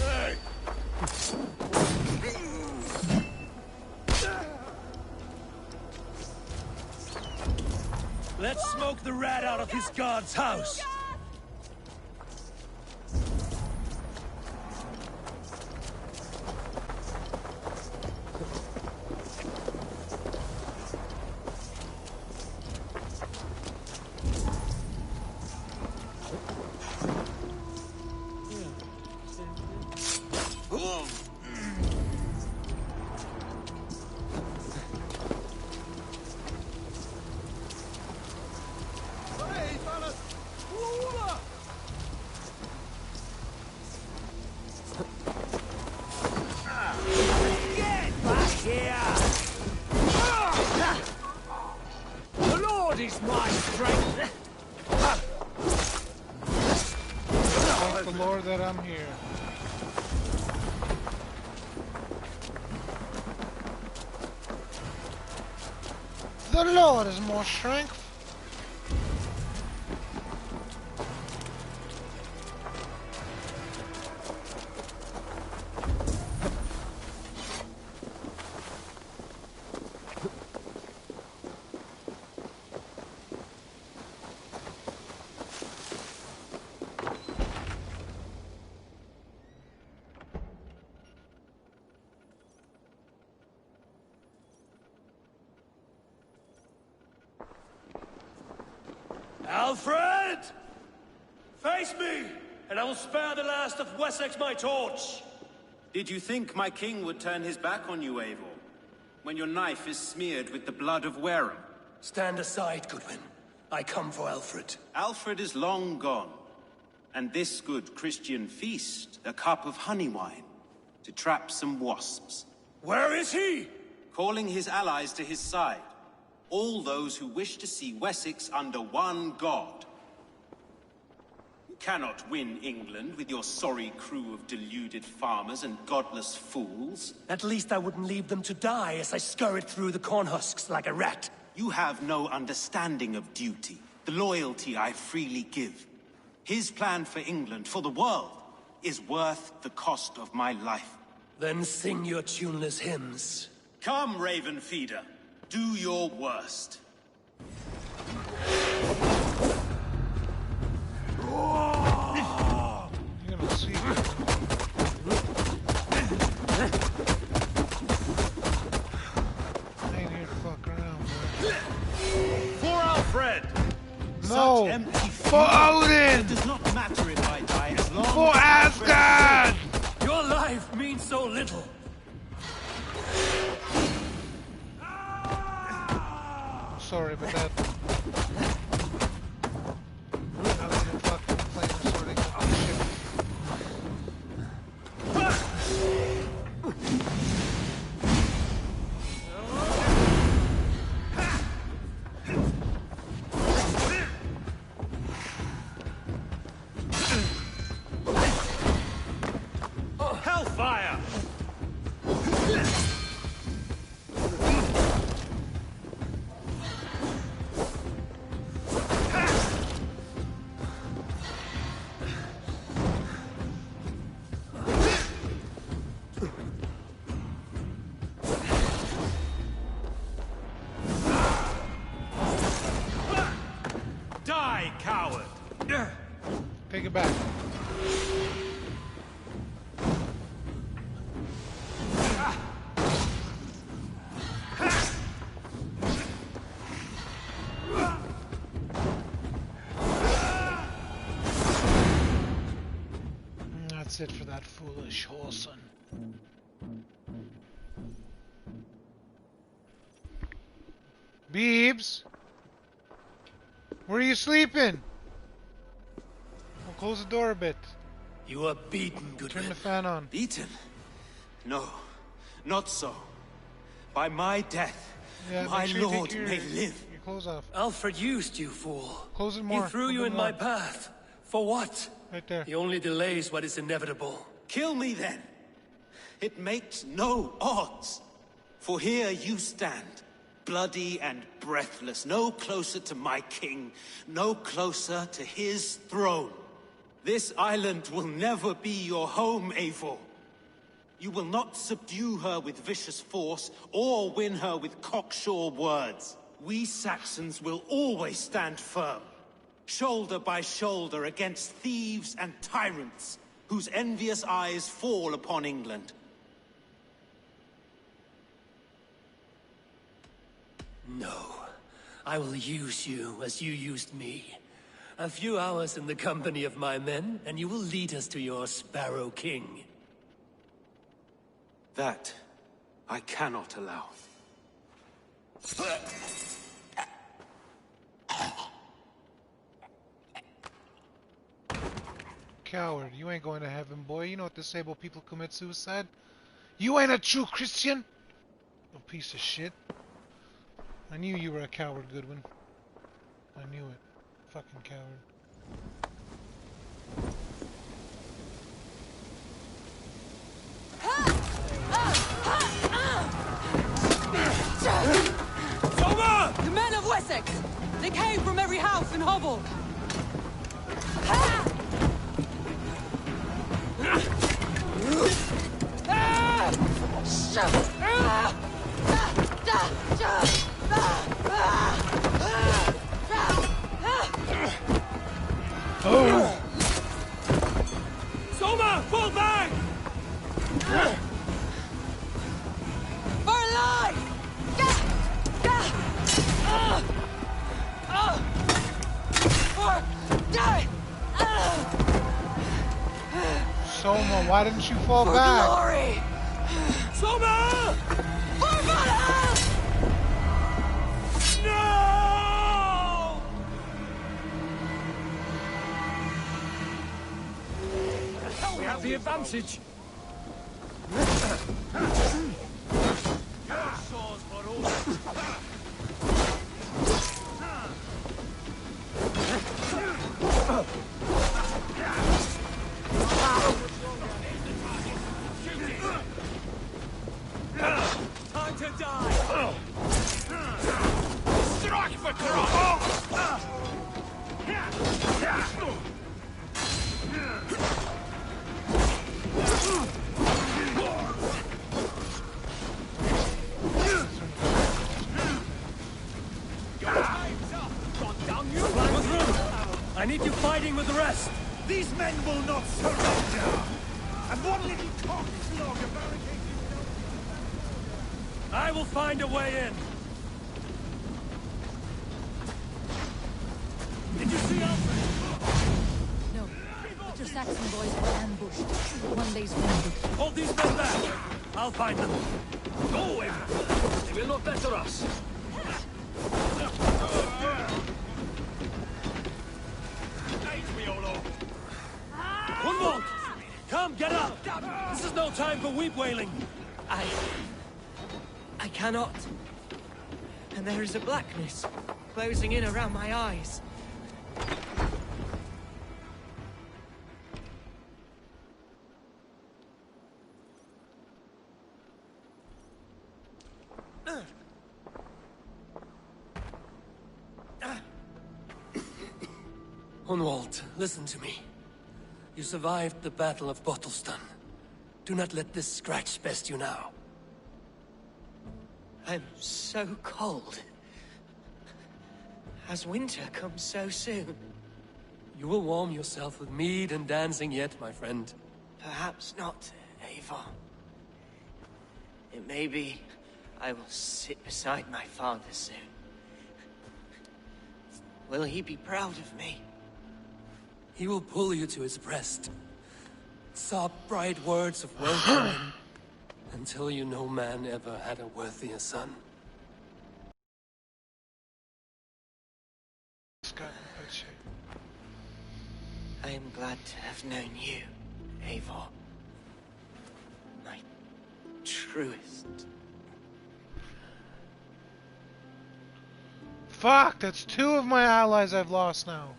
Hey! Let's smoke the rat out of his guard's house. The Lord is more strength. Alfred! Face me, and I will spare the last of Wessex my torch! Did you think my king would turn his back on you, Eivor? When your knife is smeared with the blood of Wareham? Stand aside, Goodwin. I come for Alfred. Alfred is long gone. And this good Christian feast, a cup of honey wine, to trap some wasps. Where is he? Calling his allies to his side. All those who wish to see Wessex under one god. You cannot win England with your sorry crew of deluded farmers and godless fools. At least I wouldn't leave them to die as I scurried through the corn husks like a rat. You have no understanding of duty, the loyalty I freely give. His plan for England, for the world, is worth the cost of my life. Then sing your tuneless hymns. Come, Raven Feeder. Do your worst. You're gonna see. I ain't here to fuck around, bro. For Alfred! No! For sorry about that. Now we don't fucking play this sort of shit. Hellfire! Die, coward! Take it back. That's it for that foolish whoreson. Beebs! Where are you sleeping? We'll close the door a bit. You are beaten, Goodwin. Turn the fan on. Beaten? No, not so. By my death, Yeah, my make sure you take lord may live. Your clothes off. Alfred used you, fool. Close it more. He threw you in my path. For what? Right there. He only delays what is inevitable. Kill me then. It makes no odds. For here you stand, bloody and breathless, no closer to my king, no closer to his throne. This island will never be your home, Eivor. You will not subdue her with vicious force, or win her with cocksure words. We Saxons will always stand firm, shoulder by shoulder against thieves and tyrants, whose envious eyes fall upon England. No. I will use you as you used me. A few hours in the company of my men, and you will lead us to your Sparrow King. That I cannot allow. Coward, you ain't going to heaven, boy. You know what disabled people commit suicide? You ain't a true Christian! You piece of shit. I knew you were a coward, Goodwin. I knew it. Fucking coward. The men of Wessex! They came from every house and hovel! Oh! Soma, fall back! For life! Soma, why didn't you fall For back? glory! Soma! For valor! No! We have the advantage. Your swords for all. Time to die. Strike for cross! I need you fighting with the rest. These men will not surrender! And one little cock longer barricade I will find a way in. Did you see Alfred? No, but your Saxon boys were ambushed. One day's wounded. Hold these men back. I'll find them. Go, Eivor. They will not better us. Hunwald! Come, get up! This is no time for weep wailing! I cannot. And there is a blackness closing in around my eyes. Hunwald, listen to me. You survived the Battle of Bottleston. Do not let this scratch best you now. I'm so cold. Has winter come so soon? You will warm yourself with mead and dancing yet, my friend. Perhaps not, Eivor. It may be I will sit beside my father soon. Will he be proud of me? He will pull you to his breast. Sob bright words of welcome until you no man ever had a worthier son. I am glad to have known you, Eivor. My truest. Fuck, that's 2 of my allies I've lost now.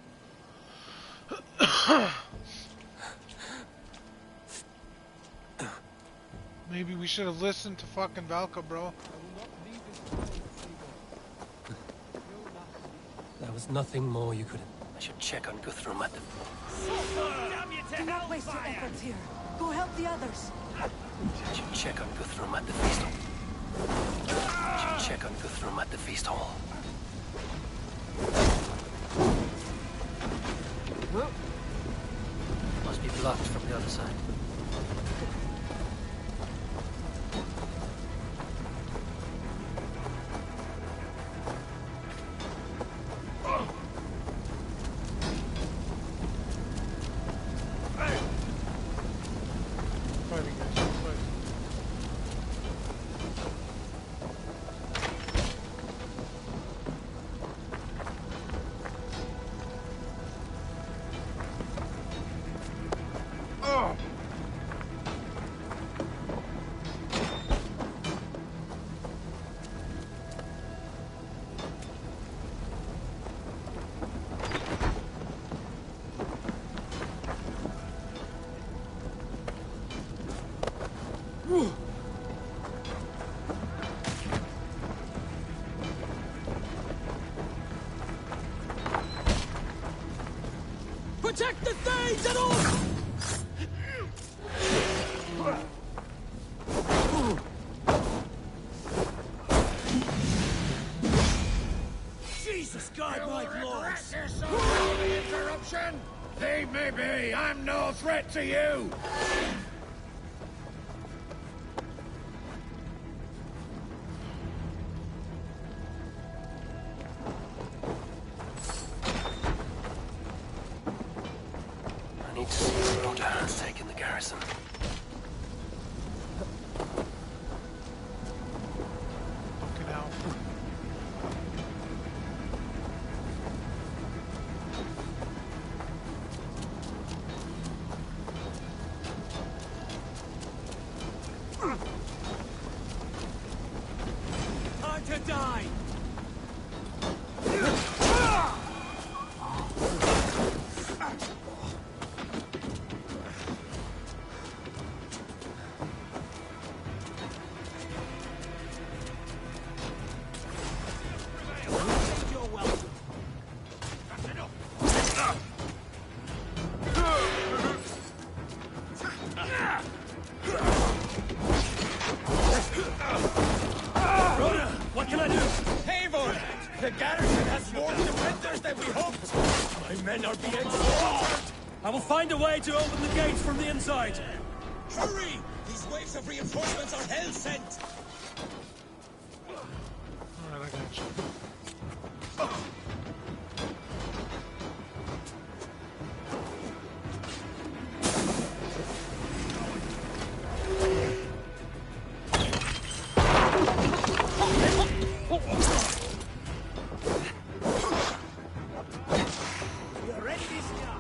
Maybe we should have listened to fucking Valka, bro. There was nothing more you could have... I should check on Guthrum at the... Do not waste your efforts here. Go help the others. I should check on Guthrum at the feast hall. I should check on Guthrum at the feast hall. Must be blocked from the other side. Protect the Thanes at all! Jesus God, my lord! The interruption? Leave me be! I'm no threat to you! I need to see if Rhoda has taken the garrison. Fucking hell. Hard to die! Rhoda, what can I do? Eivor! The garrison has more defenders than we hoped! My men are being slaughtered! I will find a way to open the gates from the inside. Hurry! These waves of reinforcements are hell-sent! Alright, I got you. We are ready this now!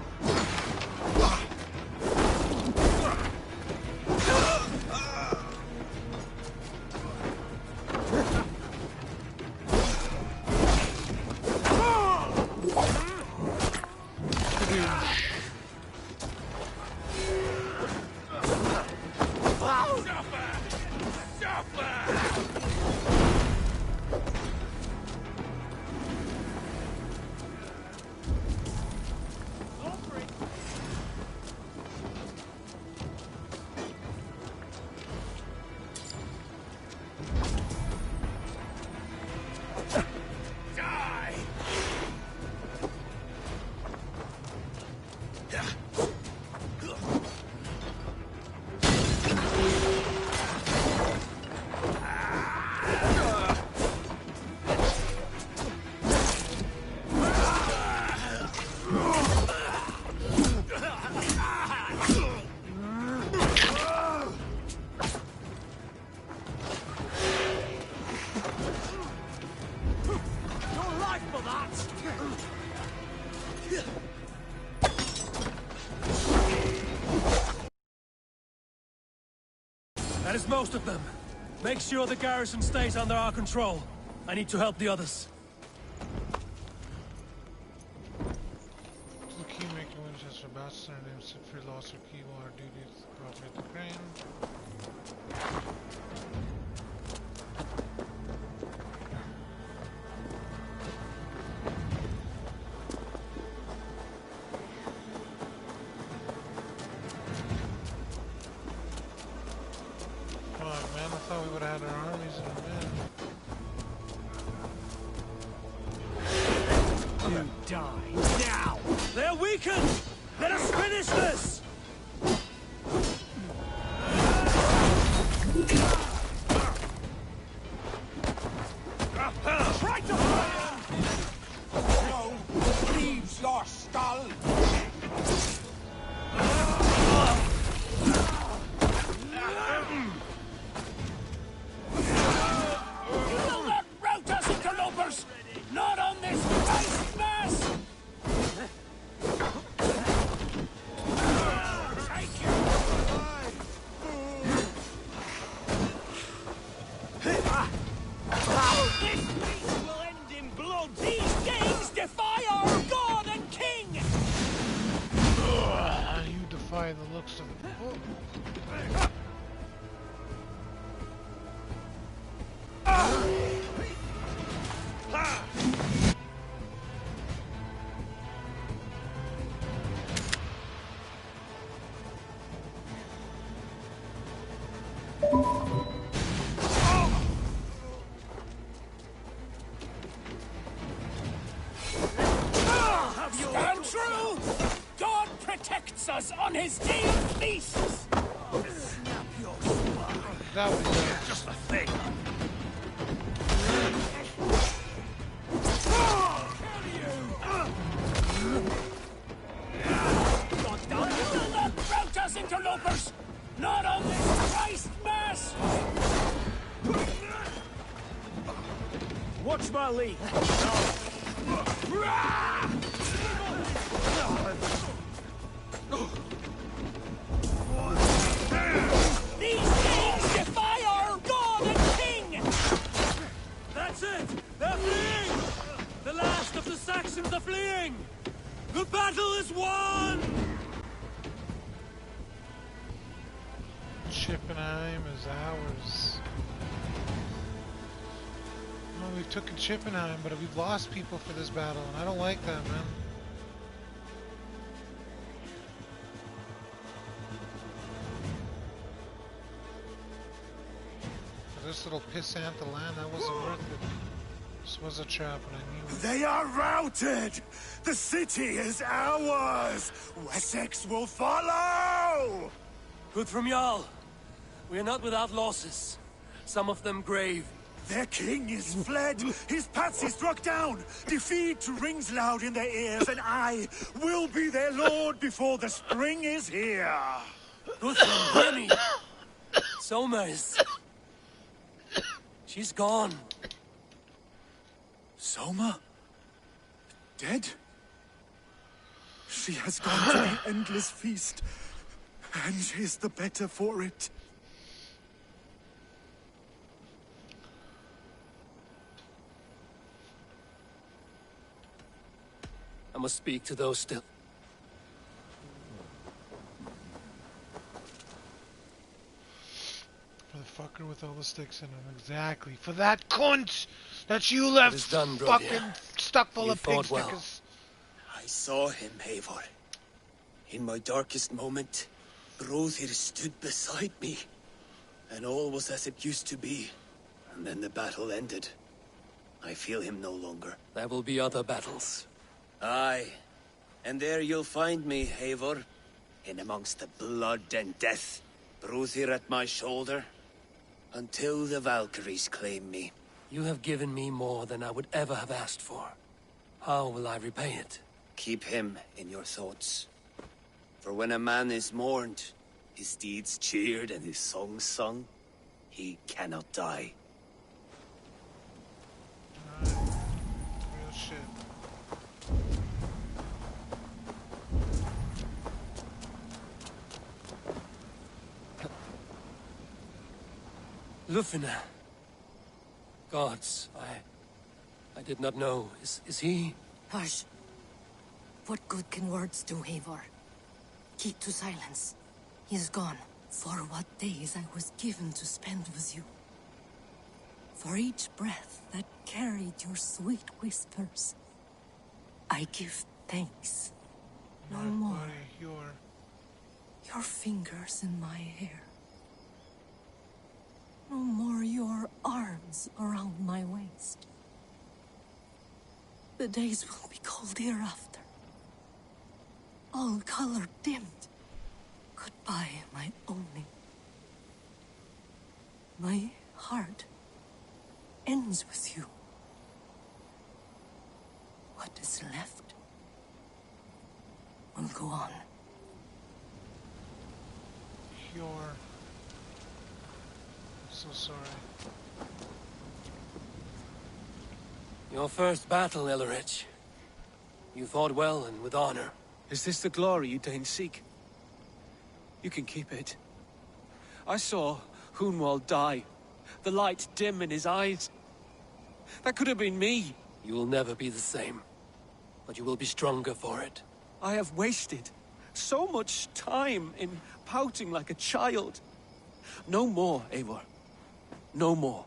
That is most of them. Make sure the garrison stays under our control. I need to help the others. The key making Winchester Bastard and named Siegfried lost her key while her duty to cooperate the crane. Let us finish this! Try to fire! No, leaves your skull! You will not rout us, interlopers! Not on this Christ Mass! The looks of it. Stand true! God protects us on his day of feasts! Snap your spine. That was just a thing. You will not rout us, interlopers! Not on this Christ Mass! Watch my lead. These things defy our God and King! That's it! They're fleeing! The last of the Saxons are fleeing! The battle is won! Chippenheim is ours. Well, we've taken Chippenheim, but we've lost people for this battle, and I don't like that, man. This little pissant land, that wasn't worth it. This was a trap, and I knew it. They are routed! The city is ours! Wessex will follow! Good from Jarl. We are not without losses. Some of them grave. Their king is fled! His patsy struck down! Defeat rings loud in their ears, and I will be their lord before the spring is here! Guthrum, hear me! Somers. She's gone. Soma? Dead? She has gone to the endless feast, and is the better for it. I must speak to those still. For the fucker with all the sticks in him, exactly. For that cunt that you left done, fucking stuck full You of pig fought well. stickers. I saw him, Eivor. In my darkest moment, Hrothir stood beside me, and all was as it used to be. And then the battle ended. I feel him no longer. There will be other battles. Aye, and there you'll find me, Eivor, in amongst the blood and death. Hrothir at my shoulder, until the Valkyries claim me. You have given me more than I would ever have asked for. How will I repay it? Keep him in your thoughts. For when a man is mourned, his deeds cheered and his songs sung, he cannot die. Real shit. Lufina. Gods, I did not know. Is he? Hush. What good can words do, Eivor? Keep to silence. He is gone. For what days I was given to spend with you. For each breath that carried your sweet whispers, I give thanks. No more. Your fingers in my hair. No more your arms around my waist. The days will be cold hereafter. All color dimmed. Goodbye, my only. My heart ends with you. What is left will go on. I'm so sorry. Your first battle, Ellerich. You fought well and with honor. Is this the glory you deign seek? You can keep it. I saw Hunwald die. The light dim in his eyes. That could have been me. You will never be the same. But you will be stronger for it. I have wasted so much time in pouting like a child. No more, Eivor. No more.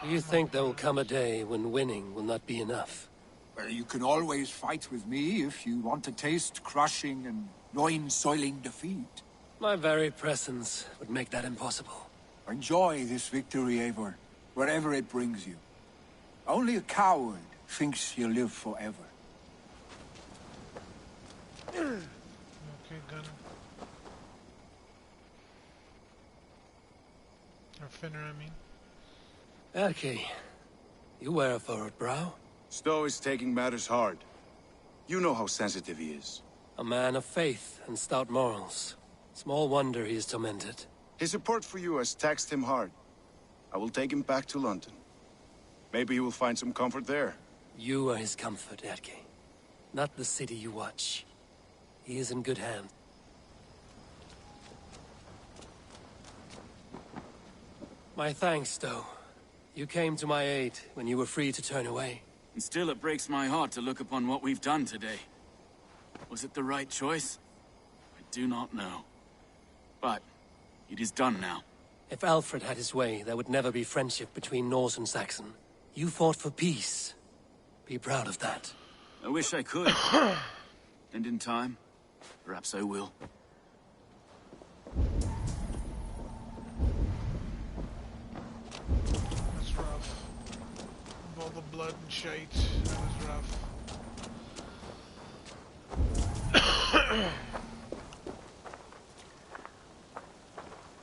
Do you think there will come a day when winning will not be enough? Well, you can always fight with me if you want to taste crushing and loin-soiling defeat. My very presence would make that impossible. Enjoy this victory, Eivor, wherever it brings you. Only a coward thinks he'll live forever. Okay, Gunner. Or Finner, I mean. Erke, you wear a furrowed brow. Stowe is taking matters hard. You know how sensitive he is. A man of faith and stout morals. Small wonder he is tormented. His support for you has taxed him hard. I will take him back to London. Maybe he will find some comfort there. You are his comfort, Erke. Not the city you watch. He is in good hands. My thanks, Stowe. You came to my aid when you were free to turn away. And still it breaks my heart to look upon what we've done today. Was it the right choice? I do not know. But it is done now. If Alfred had his way, there would never be friendship between Norse and Saxon. You fought for peace. Be proud of that. I wish I could. And in time, perhaps I will. That's rough. All the blood and shite. That was rough.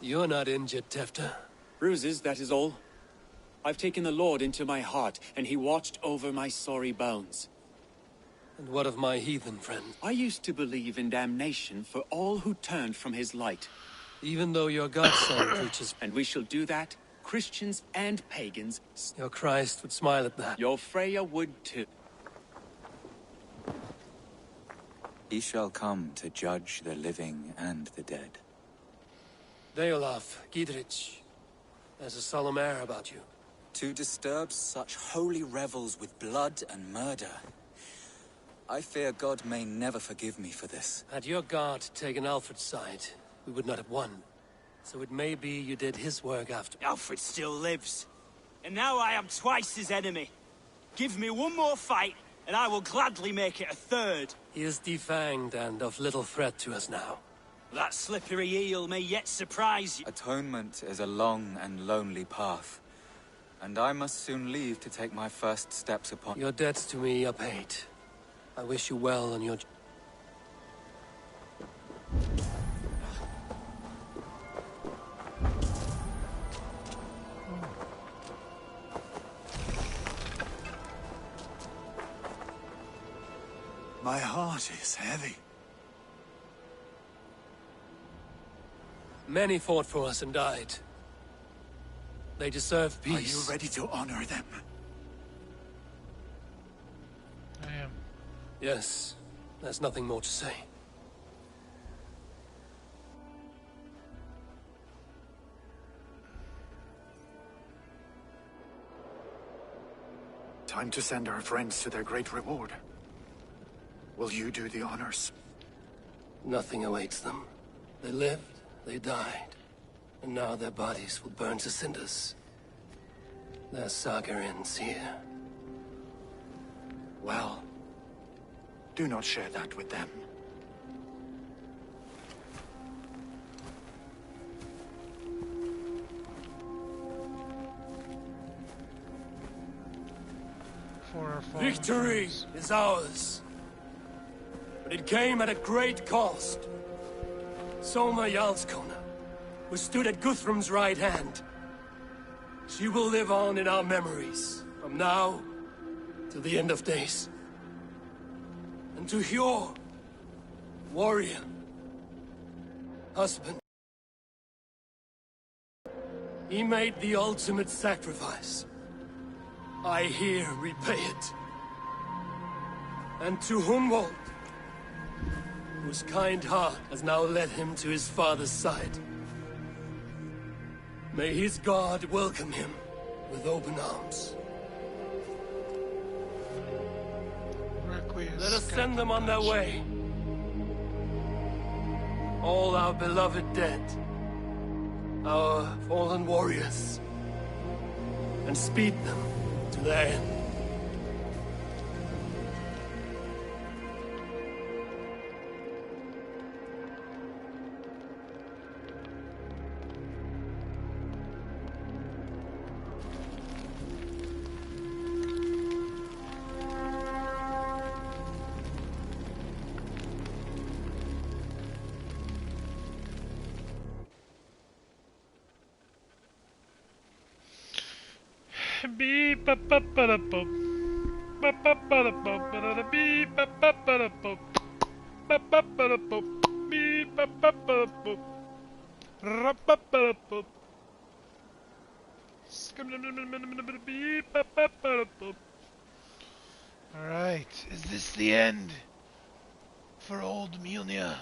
You're not injured, Tefta. Bruises, that is all. I've taken the Lord into my heart, and he watched over my sorry bones. And what of my heathen friend? I used to believe in damnation for all who turned from his light. Even though your godson preaches... And we shall do that, Christians and pagans. Your Christ would smile at that. Your Freya would too. He shall come to judge the living and the dead. Deolaf, Gidrich, there's a solemn air about you. To disturb such holy revels with blood and murder. I fear God may never forgive me for this. Had your guard taken Alfred's side, we would not have won. So it may be you did his work after. Alfred still lives. And now I am twice his enemy. Give me one more fight, and I will gladly make it a third. He is defanged and of little threat to us now. That slippery eel may yet surprise you. Atonement is a long and lonely path. And I must soon leave to take my first steps upon... Your debts to me are paid. I wish you well on your... My heart is heavy. Many fought for us and died. They deserve peace. Are you ready to honor them? I am. Yes, there's nothing more to say. Time to send our friends to their great reward. Will you do the honors? Nothing awaits them. They lived, they died, and now their bodies will burn to cinders. Their saga ends here. Well, do not share that with them. For our fallen Victory friends. is ours. But it came at a great cost. Soma Jarlskona, who stood at Guthrum's right hand. She will live on in our memories, from now to the end of days. And to Hjor, warrior, husband. He made the ultimate sacrifice. I here repay it. And to Hunwald, whose kind heart has now led him to his father's side. May his God welcome him with open arms. Let us send them on their way. All our beloved dead, our fallen warriors, and speed them to their end. Beep ba ba ba da boop. Ba ba ba da boop ba da da beep ba ba ba da boop. Ba ba ba da boop. Beep ba ba ba da boop. Ra ba ba da boop. Beep ba ba ba da boop. Alright, is this the end for old Mjolnir?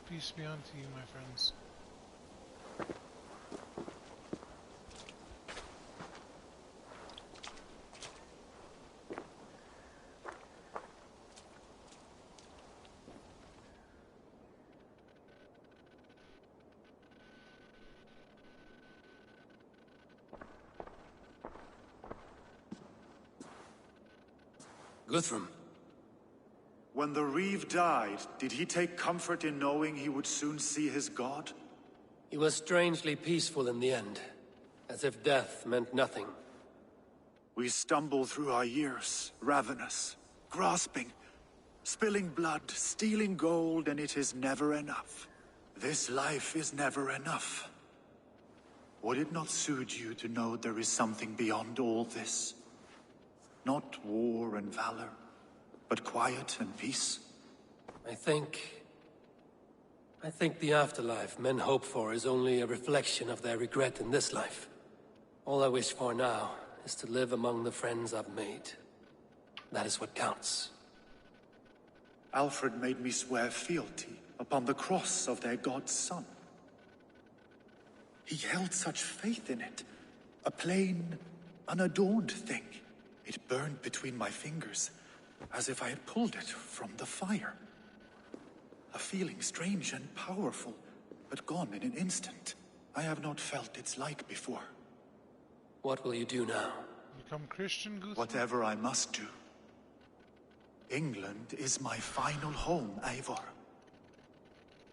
Peace be unto you, my friends. Guthrum. When the Reeve died, did he take comfort in knowing he would soon see his god? He was strangely peaceful in the end, as if death meant nothing. We stumble through our years, ravenous, grasping, spilling blood, stealing gold, and it is never enough. This life is never enough. Would it not soothe you to know there is something beyond all this? Not war and valor, but quiet and peace? I think the afterlife men hope for is only a reflection of their regret in this life. All I wish for now is to live among the friends I've made. That is what counts. Alfred made me swear fealty upon the cross of their god's son. He held such faith in it, a plain, unadorned thing. It burned between my fingers, as if I had pulled it from the fire. A feeling strange and powerful, but gone in an instant. I have not felt its like before. What will you do now? Become Christian, Guthrum? Whatever I must do. England is my final home, Eivor.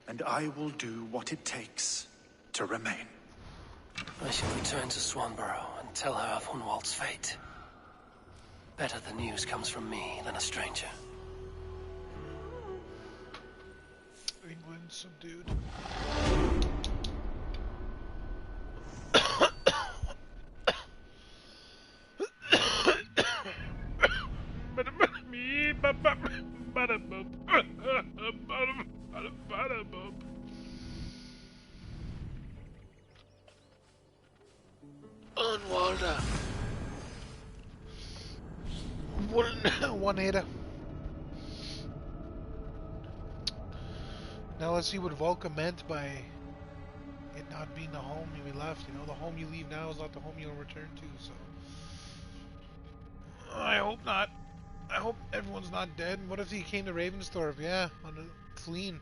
And I will do what it takes to remain. I should return to Swanborough and tell her of Hunwald's fate. Better the news comes from me than a stranger. England subdued. Unwalda. One hitter. Now let's see what Volca meant by it not being the home we left. You know, the home you leave now is not the home you'll return to, so. I hope not. I hope everyone's not dead. What if he came to Ravensthorpe? Yeah, on a fleeing.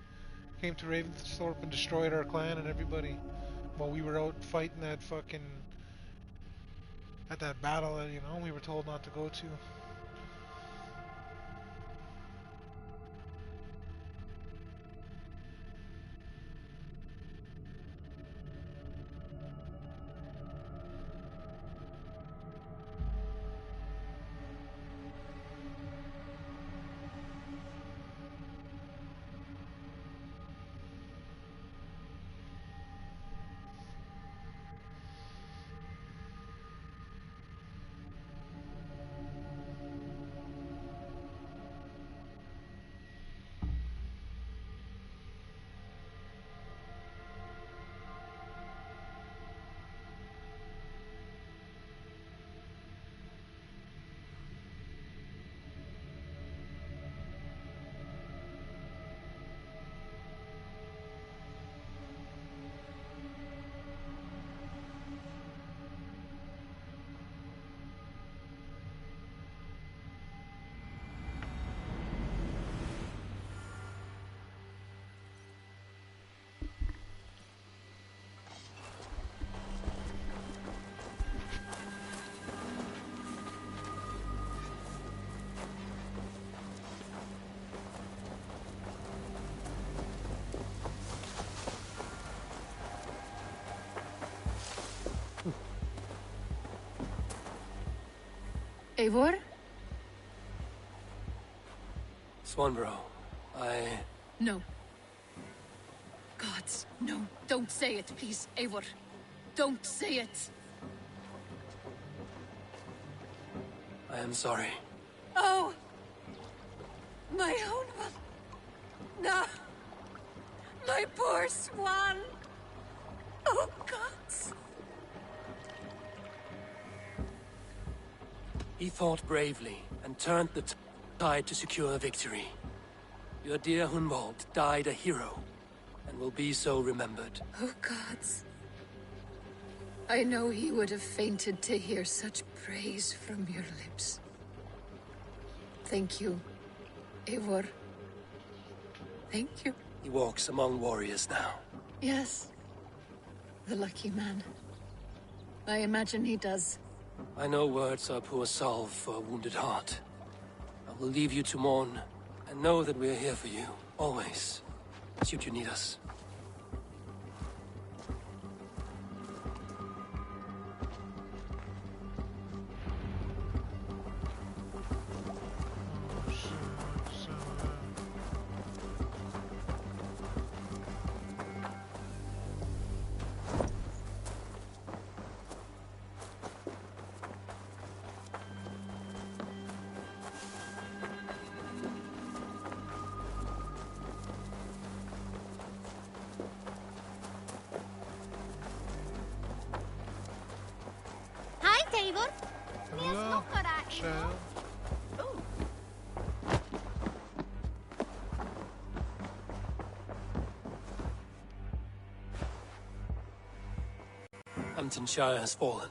Came to Ravensthorpe and destroyed our clan and everybody while we were out fighting that fucking at that battle that, you know, we were told not to go to. Eivor? Swanbro, No. Gods, no. Don't say it, please, Eivor. Don't say it. I am sorry. Oh! My own one. No. My poor swan. Oh, gods. He fought bravely and turned the tide to secure a victory. Your dear Hunwald died a hero and will be so remembered. Oh, gods. I know he would have fainted to hear such praise from your lips. Thank you, Eivor. Thank you. He walks among warriors now. Yes. The lucky man. I imagine he does. I know words are poor salve for a wounded heart. I will leave you to mourn, and know that we are here for you, always, should you need us. Eivor. Hello, child. Hamptonshire has fallen,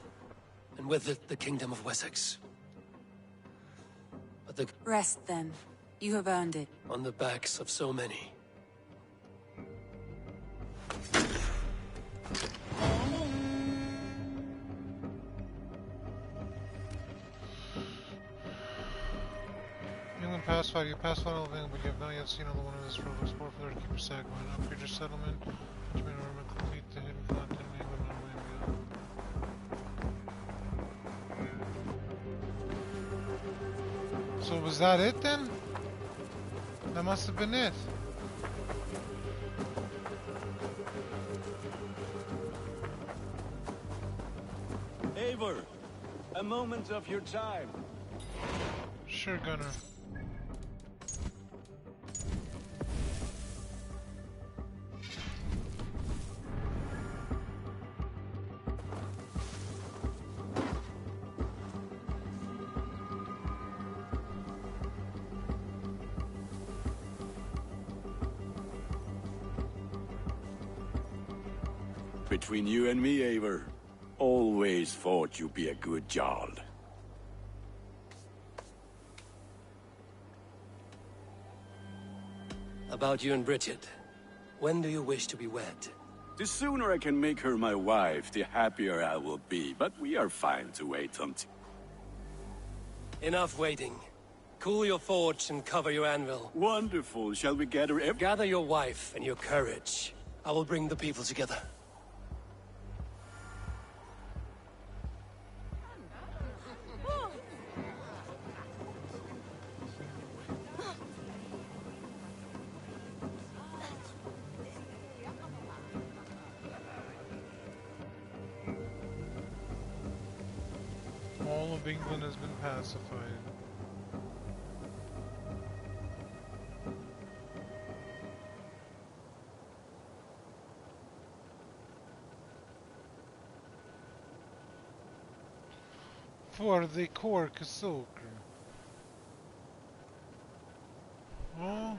and with it the kingdom of Wessex. But the Rest then. You have earned it. on the backs of so many. England pacified. You pacified all of England, but you have not yet seen all the wonders of this world. Explore for to keep your sack going. Upgrade your settlement, which may remember complete the hidden content in England and way beyond. So was that it then? That must have been it. Eivor, a moment of your time. Sure, Gunner. Between you and me, Eivor, always thought you'd be a good Jarl. About you and Bridget. When do you wish to be wed? The sooner I can make her my wife, the happier I will be, but we are fine to wait until... Enough waiting. Cool your forge and cover your anvil. Wonderful. Shall we gather Gather your wife and your courage. I will bring the people together. All of England has been pacified. For the cork soaker. Oh.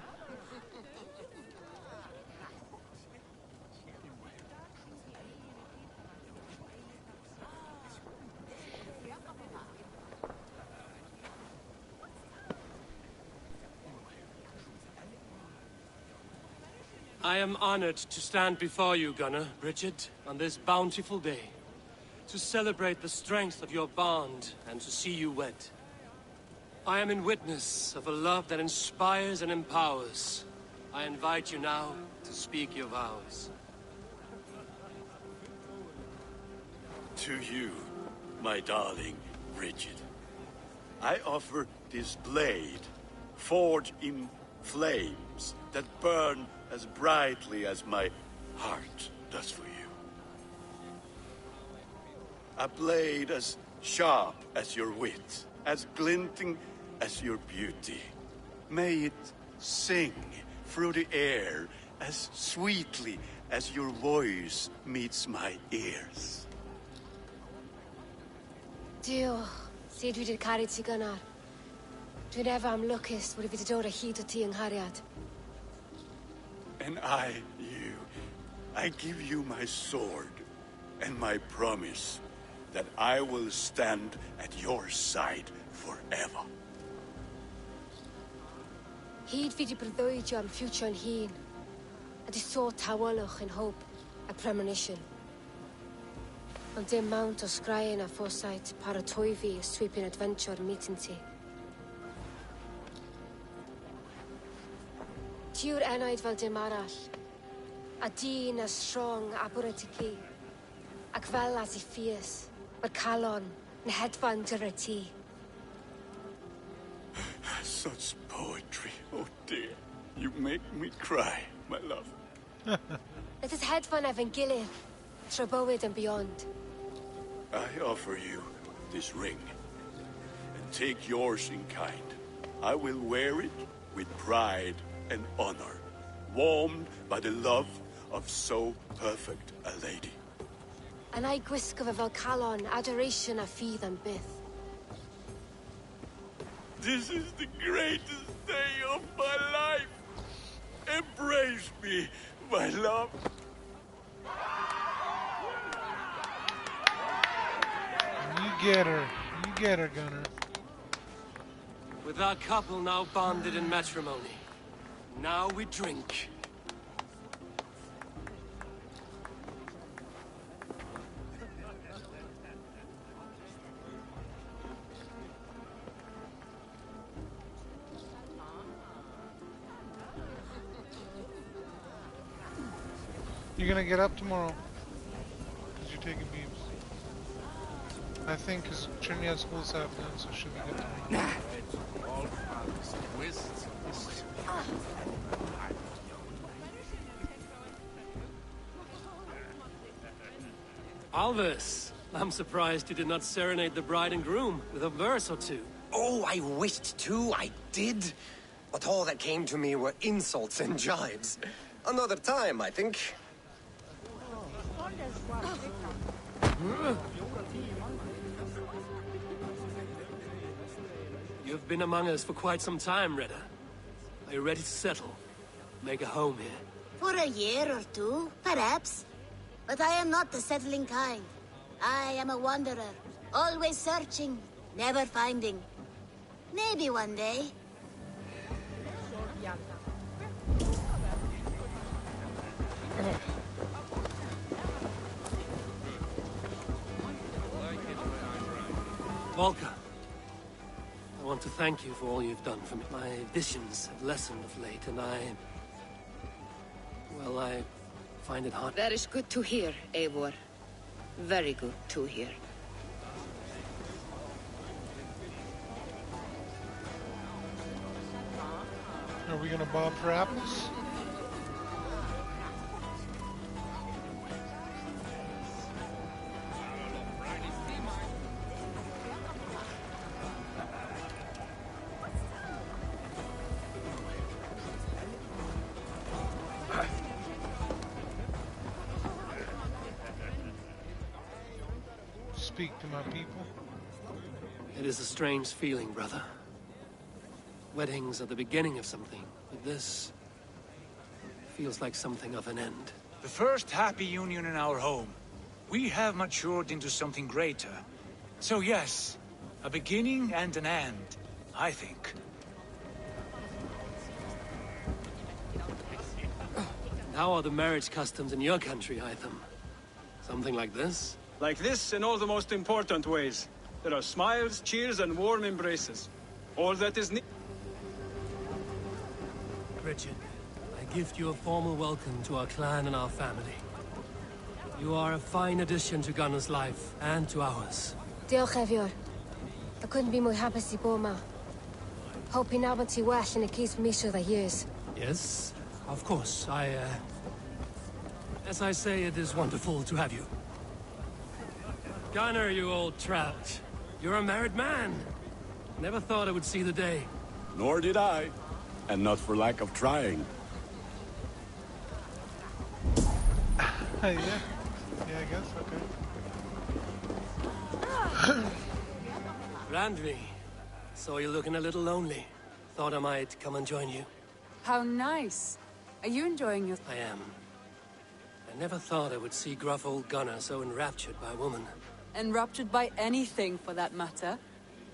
I am honored to stand before you, Gunnar, Bridget, on this bountiful day. To celebrate the strength of your bond and to see you wed. I am in witness of a love that inspires and empowers. I invite you now to speak your vows. To you, my darling Bridget, I offer this blade, forged in flames that burn as brightly as my heart does for you. A blade as sharp as your wit, as glinting as your beauty. May it sing through the air as sweetly as your voice meets my ears. Dio, sé dwi di'r caru ti gynnar. Dwi'n efo am lwcus bod I wedi dod o hyd o ti yng nghariad. And I, you, I give you my sword and my promise that I will stand at your side forever. Hyd fi di breuddwydio am future yn hun. A di so tawelwch yn hope a premonition. Ond dim mount o sgraen a foresight paratoi fi a sweeping adventure meeting ti. Tiw'r enaid fel dim arall. A dyn as strong a bwra ti ci. Ac fel as I ffies. Mae'r calon yn hedfan dyr y ti. Such poetry, oh dear. You make me cry, my love. Let us hedfan efo'n gilydd. Tro bywyd and beyond. I offer you this ring. And take yours in kind. I will wear it with pride and honor. Warmed by the love of so perfect a lady. And I gwisgo fe fel calon, adoration a ffydd am byth. This is the greatest day of my life. Embrace me, my love. You get her. You get her, Gunner. With our couple now bonded in matrimony, now we drink. You're gonna get up tomorrow. Because you're taking beams. I think because Trinidad schools have none, so it should be good to me. Alvis, I'm surprised you did not serenade the bride and groom with a verse or two. Oh, I wished to, I did. But all that came to me were insults and jibes. Another time, I think. You've been among us for quite some time, Redda. Are you ready to settle? Make a home here? For a year or two, perhaps. But I am not the settling kind. I am a wanderer, always searching, never finding. Maybe one day. Volker, I want to thank you for all you've done for me. My visions have lessened of late, and well, I find it hard. That is good to hear, Eivor. Very good to hear. Are we gonna bob for apples? Speak to my people. It is a strange feeling, brother. Weddings are the beginning of something, but this feels like something of an end. The first happy union in our home. We have matured into something greater. So yes, a beginning and an end, I think. How are the marriage customs in your country, Hytham? Something like this? Like this in all the most important ways. There are smiles, cheers, and warm embraces. All that is Richard, I gift you a formal welcome to our clan and our family. You are a fine addition to Gunnar's life, and to ours. Diolch, Eivor. I couldn't be more happy to bo ma. Hoping now to well and it keeps me through the years. Yes, of course. As I say, it is wonderful to have you. Gunnar, you old trout. You're a married man. Never thought I would see the day. Nor did I. And not for lack of trying. Yeah, I guess, okay. Randvi, saw you looking a little lonely. Thought I might come and join you. How nice. Are you enjoying your... I am. I never thought I would see gruff old Gunnar so enraptured by a woman. Enraptured by anything, for that matter.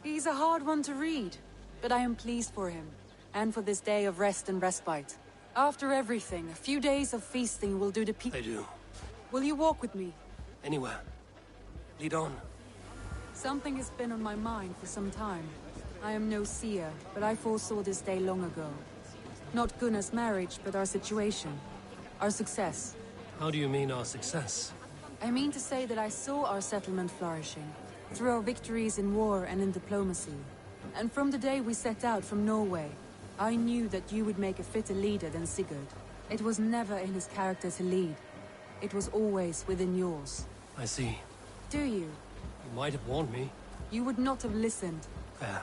He's a hard one to read, but I am pleased for him. And for this day of rest and respite. After everything, a few days of feasting will do the people. I do. Will you walk with me? Anywhere. Lead on. Something has been on my mind for some time. I am no seer, but I foresaw this day long ago. Not Gunnar's marriage, but our situation. Our success. How do you mean our success? I mean to say that I saw our settlement flourishing. Through our victories in war and in diplomacy. And from the day we set out from Norway, I knew that you would make a fitter leader than Sigurd. It was never in his character to lead. It was always within yours. I see. Do you? You might have warned me. You would not have listened. Fair.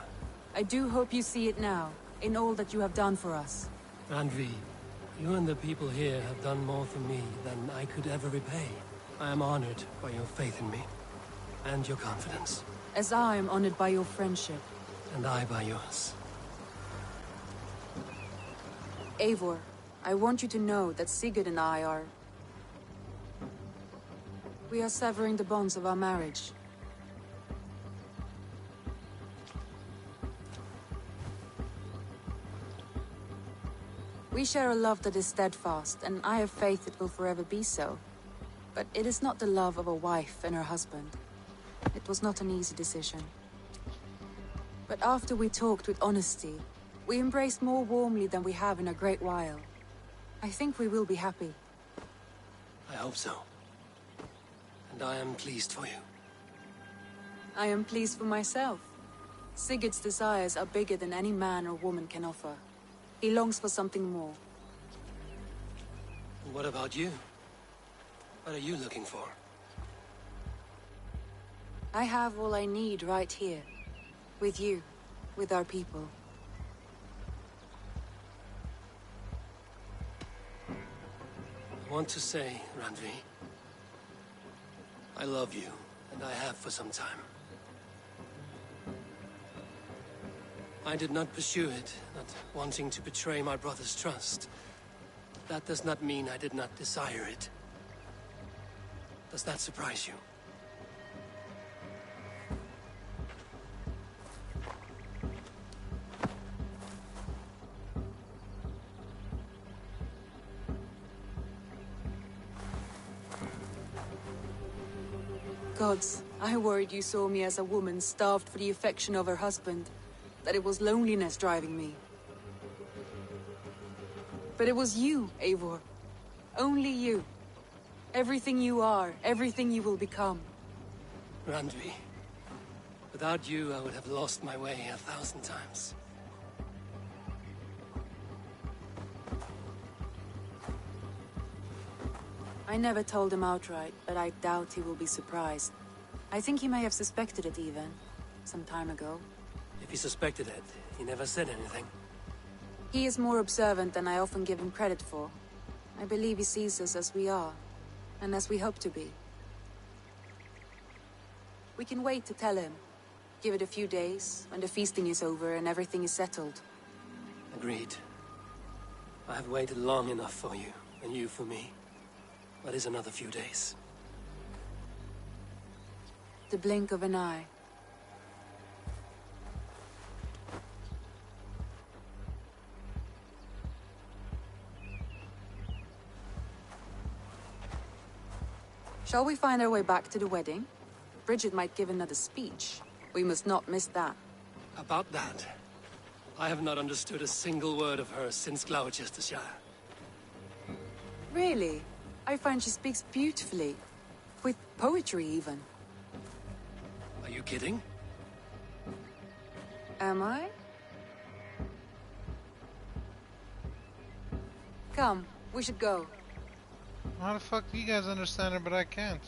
I do hope you see it now, in all that you have done for us. Randvi, you and the people here have done more for me than I could ever repay. I am honored by your faith in me, and your confidence. As I am honored by your friendship. And I by yours. Eivor, I want you to know that Sigurd and I are... We are severing the bonds of our marriage. We share a love that is steadfast, and I have faith it will forever be so. But it is not the love of a wife and her husband. It was not an easy decision. But after we talked with honesty, we embraced more warmly than we have in a great while. I think we will be happy. I hope so. And I am pleased for you. I am pleased for myself. Sigurd's desires are bigger than any man or woman can offer. He longs for something more. And what about you? What are you looking for? I have all I need right here. With you. With our people. I want to say, Randvi, I love you, and I have for some time. I did not pursue it, not wanting to betray my brother's trust. That does not mean I did not desire it. Does that surprise you? Gods, I worried you saw me as a woman starved for the affection of her husband. That it was loneliness driving me. But it was you, Eivor. Only you. Everything you are, everything you will become. Randvi, without you I would have lost my way 1,000 times. I never told him outright, but I doubt he will be surprised. I think he may have suspected it even, some time ago. If he suspected it, he never said anything. He is more observant than I often give him credit for. I believe he sees us as we are, and as we hope to be. We can wait to tell him. Give it a few days, when the feasting is over and everything is settled. Agreed. I have waited long enough for you, and you for me. What is another few days? The blink of an eye. Shall we find our way back to the wedding? Bridget might give another speech. We must not miss that. About that, I have not understood a single word of hers since Gloucestershire. Really? I find she speaks beautifully. With poetry, even. Are you kidding? Am I? Come, we should go. How the fuck do you guys understand her, but I can't?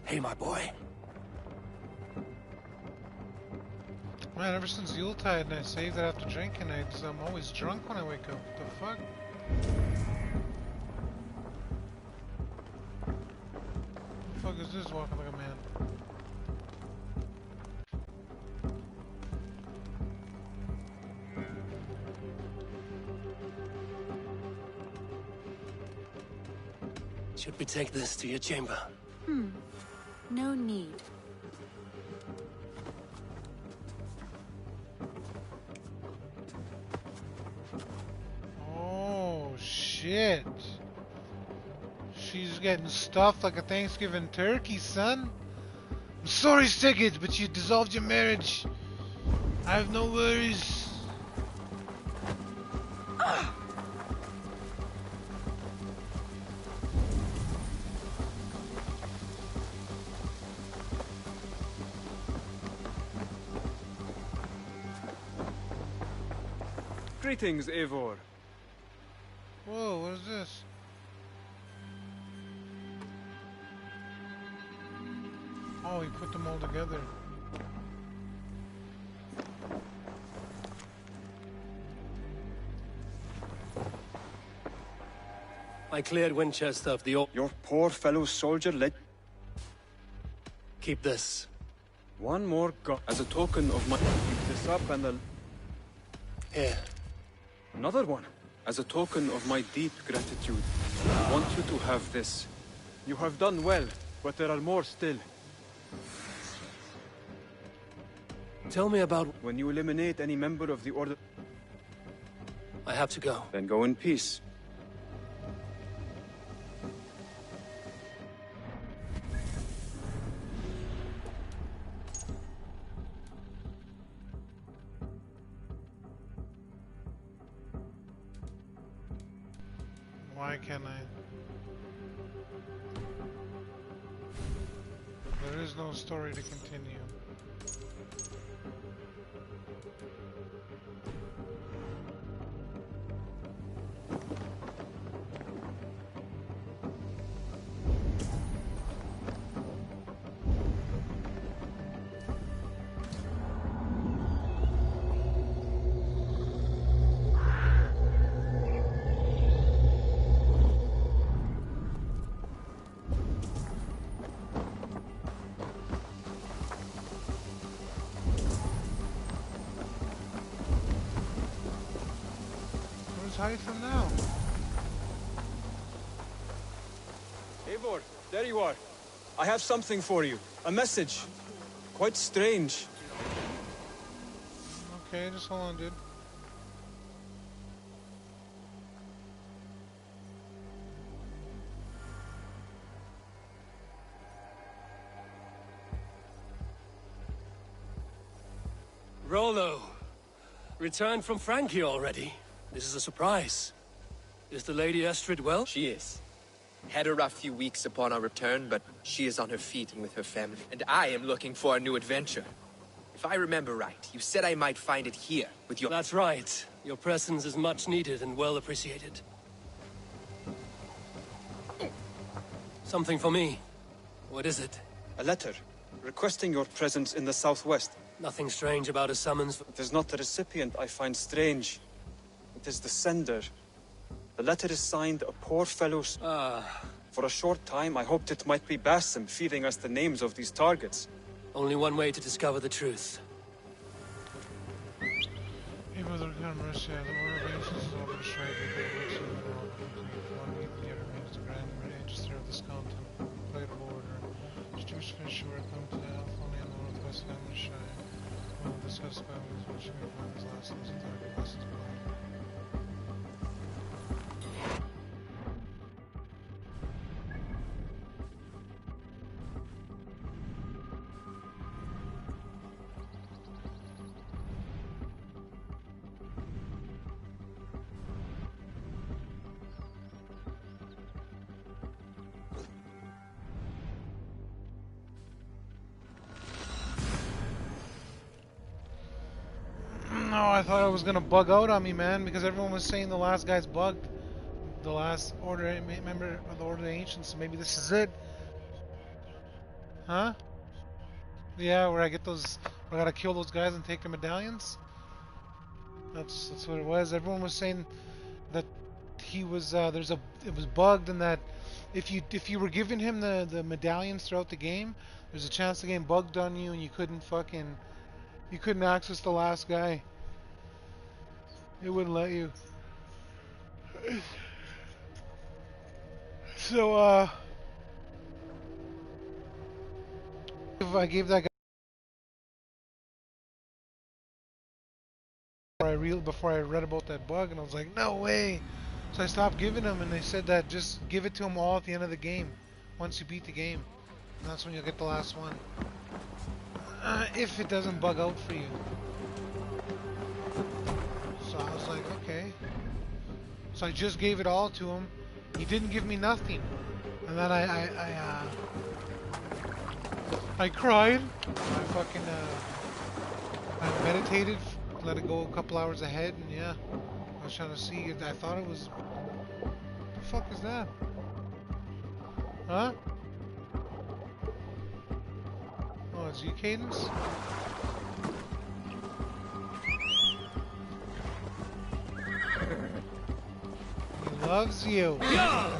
Hey, my boy. Man, ever since Yuletide and I saved it after drinking, I'm always drunk when I wake up. What the fuck? The fuck is this walking like a man? Should we take this to your chamber? No need. Oh, shit. She's getting stuffed like a Thanksgiving turkey, son. Sorry, Sigurd, but you dissolved your marriage. I have no worries. Greetings, Eivor. Whoa, what is this? Oh, he put them all together. I cleared Winchester of the old... Your poor fellow soldier let... Keep this. One more as a token of my... Keep this up and the... Here. Another one. As a token of my deep gratitude. I want you to have this. You have done well, but there are more still. Tell me about... When you eliminate any member of the Order... I have to go. Then go in peace. Why can't I? There is no story to continue. Hide from now. Eivor, there you are. I have something for you. A message. Quite strange. Okay, just hold on, dude. Rollo. Returned from Frankie already. This is a surprise. Is the Lady Estrid well? She is. Had a rough few weeks upon our return, but she is on her feet and with her family. And I am looking for a new adventure. If I remember right, you said I might find it here, with your... That's right. Your presence is much needed and well appreciated. Something for me. What is it? A letter, requesting your presence in the southwest. Nothing strange about a summons? It is not the recipient I find strange. It is the sender. The letter is signed a poor fellow's... For a short time, I hoped it might be Basim feeding us the names of these targets. Only one way to discover the truth. Even though the mercy of the order of ancients is over destroyed, the works of the world, one even yet remains the grand register of this contemplative order. The Jewish fish who are come to Alpha only in the northwest of Amrishai. One of the specified ways which we find his lessons and target lessons below. No, I thought it was gonna bug out on me, man, because everyone was saying the last guy's bugged. The last order member of the Order of the Ancients, so maybe this is it. Huh? Yeah, where I get those, where I gotta kill those guys and take their medallions. That's what it was. Everyone was saying that he was it was bugged, and that if you were giving him the medallions throughout the game, there's a chance the game bugged on you and you couldn't access the last guy. It wouldn't let you. So if I gave that guy before I read about that bug, and I was like, no way. So I stopped giving him, and they said that just give it to him all at the end of the game, once you beat the game. That's when you'll get the last one. If it doesn't bug out for you. So I was like, okay. So I just gave it all to him. He didn't give me nothing. And then I cried. I fucking I meditated, let it go a couple hours ahead, and yeah, I was trying to see it. I thought it was. What the fuck is that? Huh? Oh, it's you, Cadence? He loves you. Yeah!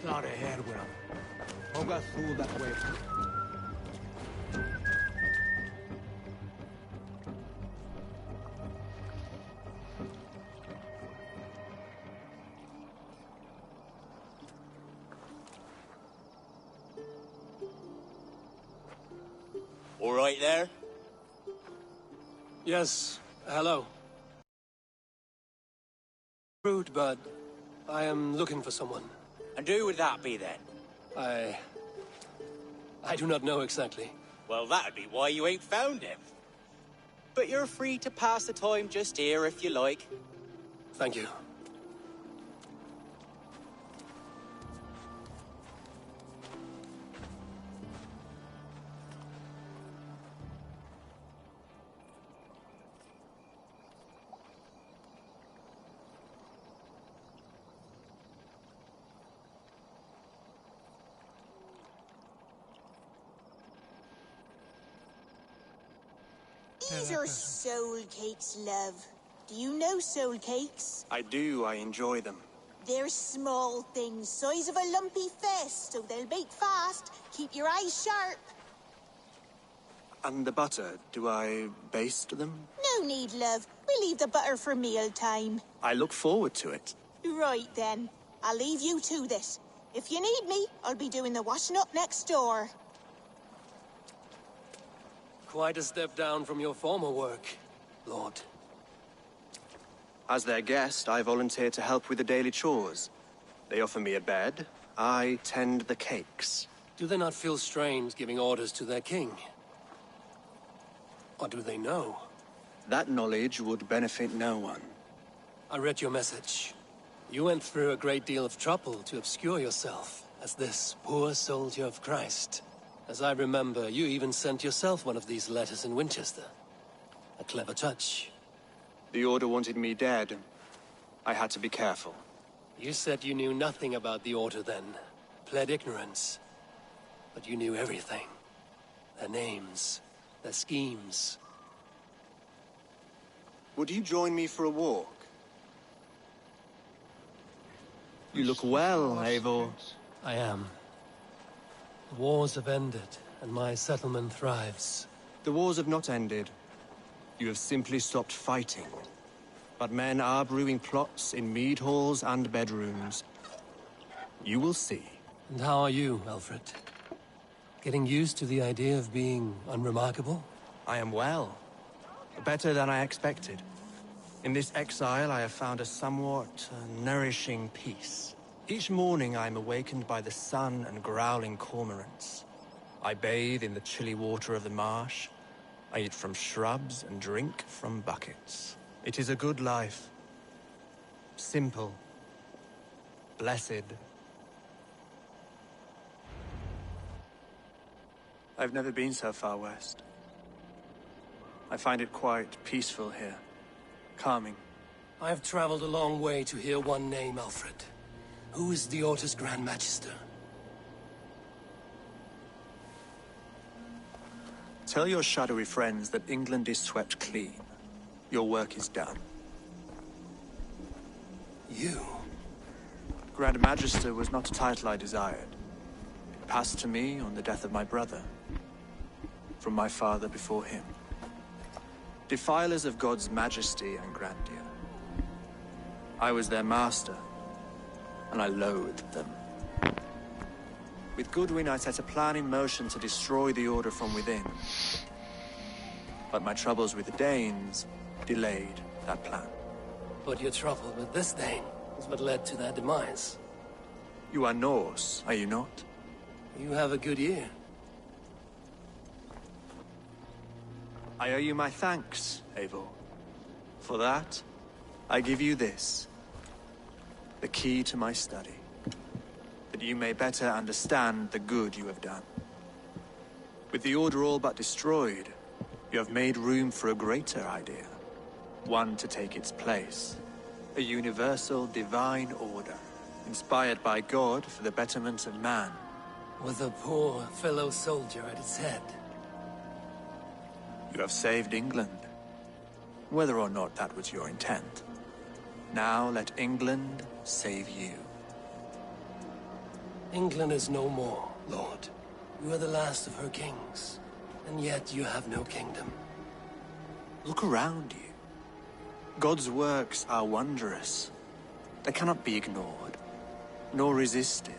Not ahead with him. I'll go through that way. All right there? Yes, hello. Rude, but I am looking for someone. And who would that be then? I do not know exactly. Well, that'd be why you ain't found him. But you're free to pass the time just here if you like. Thank you. These are soul cakes, love. Do you know soul cakes? I do. I enjoy them. They're small things, size of a lumpy fist, so they'll bake fast. Keep your eyes sharp. And the butter, do I baste them? No need, love. We'll leave the butter for meal time. I look forward to it. Right then. I'll leave you to this. If you need me, I'll be doing the washing up next door. Quite a step down from your former work, Lord. As their guest, I volunteer to help with the daily chores. They offer me a bed. I tend the cakes. Do they not feel strange giving orders to their king? Or do they know? That knowledge would benefit no one. I read your message. You went through a great deal of trouble to obscure yourself as this poor soldier of Christ. As I remember, you even sent yourself one of these letters in Winchester. A clever touch. The Order wanted me dead. I had to be careful. You said you knew nothing about the Order then. Pled ignorance. But you knew everything. Their names, their schemes. Would you join me for a walk? You look well, Eivor. I am. The wars have ended, and my settlement thrives. The wars have not ended. You have simply stopped fighting. But men are brewing plots in mead halls and bedrooms. You will see. And how are you, Alfred? Getting used to the idea of being unremarkable? I am well. Better than I expected. In this exile, I have found a somewhat nourishing peace. Each morning I am awakened by the sun and growling cormorants. I bathe in the chilly water of the marsh. I eat from shrubs and drink from buckets. It is a good life. Simple. Blessed. I've never been so far west. I find it quite peaceful here. Calming. I have traveled a long way to hear one name, Alfred. Who is the Order's Grand Magister? Tell your shadowy friends that England is swept clean. Your work is done. You? Grand Magister was not a title I desired. It passed to me on the death of my brother, from my father before him. Defilers of God's majesty and grandeur. I was their master, and I loathed them. With Goodwin, I set a plan in motion to destroy the Order from within. But my troubles with the Danes delayed that plan. But your trouble with this Dane is what led to their demise. You are Norse, are you not? You have a good ear. I owe you my thanks, Eivor. For that, I give you this. The key to my study. That you may better understand the good you have done. With the Order all but destroyed, you have made room for a greater idea. One to take its place. A universal divine order, inspired by God for the betterment of man. With a poor fellow soldier at its head. You have saved England, whether or not that was your intent. Now let England save you. England is no more, Lord. You are the last of her kings, and yet you have no kingdom. Look around you. God's works are wondrous. They cannot be ignored, nor resisted.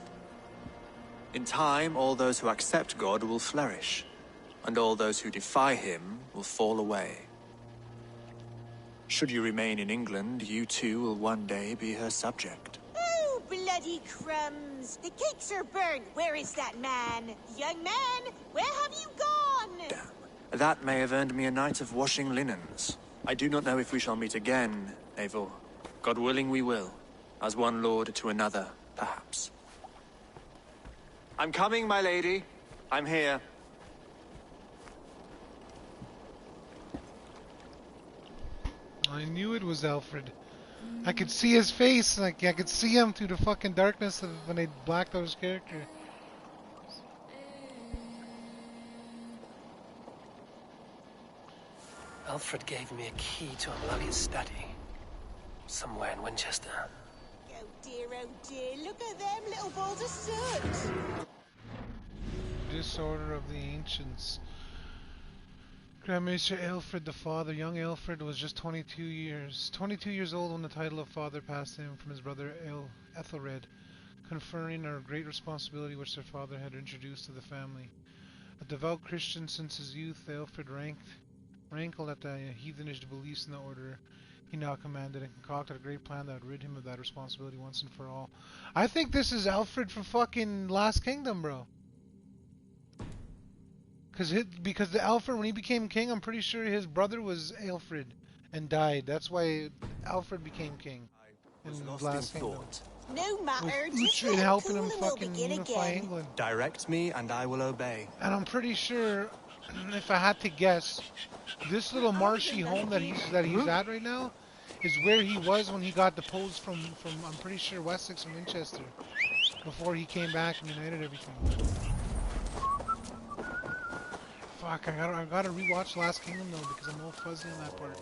In time, all those who accept God will flourish, and all those who defy him will fall away. Should you remain in England, you too will one day be her subject. Oh, bloody crumbs! The cakes are burned. Where is that man? Young man, where have you gone? That may have earned me a night of washing linens. I do not know if we shall meet again, Eivor. God willing we will. As one lord to another, perhaps. I'm coming, my lady. I'm here. I knew it was Alfred. I could see his face, like I could see him through the fucking darkness of when they blacked out his character. Alfred gave me a key to unlock his study. Somewhere in Winchester. Oh dear, look at them little balls of soot! Disorder of the Ancients. Grand Maester Aelfred the Father. Young Aelfred was just 22 years old when the title of father passed to him from his brother Ethelred, conferring a great responsibility which their father had introduced to the family. A devout Christian since his youth, Aelfred rankled at the heathenish beliefs in the order he now commanded and concocted a great plan that would rid him of that responsibility once and for all. I think this is Alfred from fucking Last Kingdom, bro. Because the Alfred, when he became king, I'm pretty sure his brother was Aelfred and died. That's why Alfred became king in Last Kingdom. No matter, With just Uhtred let helping cool him and we'll fucking begin unify again. England. Direct me and I will obey. And I'm pretty sure, if I had to guess, this little marshy home that he's at right now is where he was when he got deposed from I'm pretty sure Wessex and Winchester, before he came back and united everything. Fuck, I gotta rewatch Last Kingdom though because I'm all fuzzy on that part.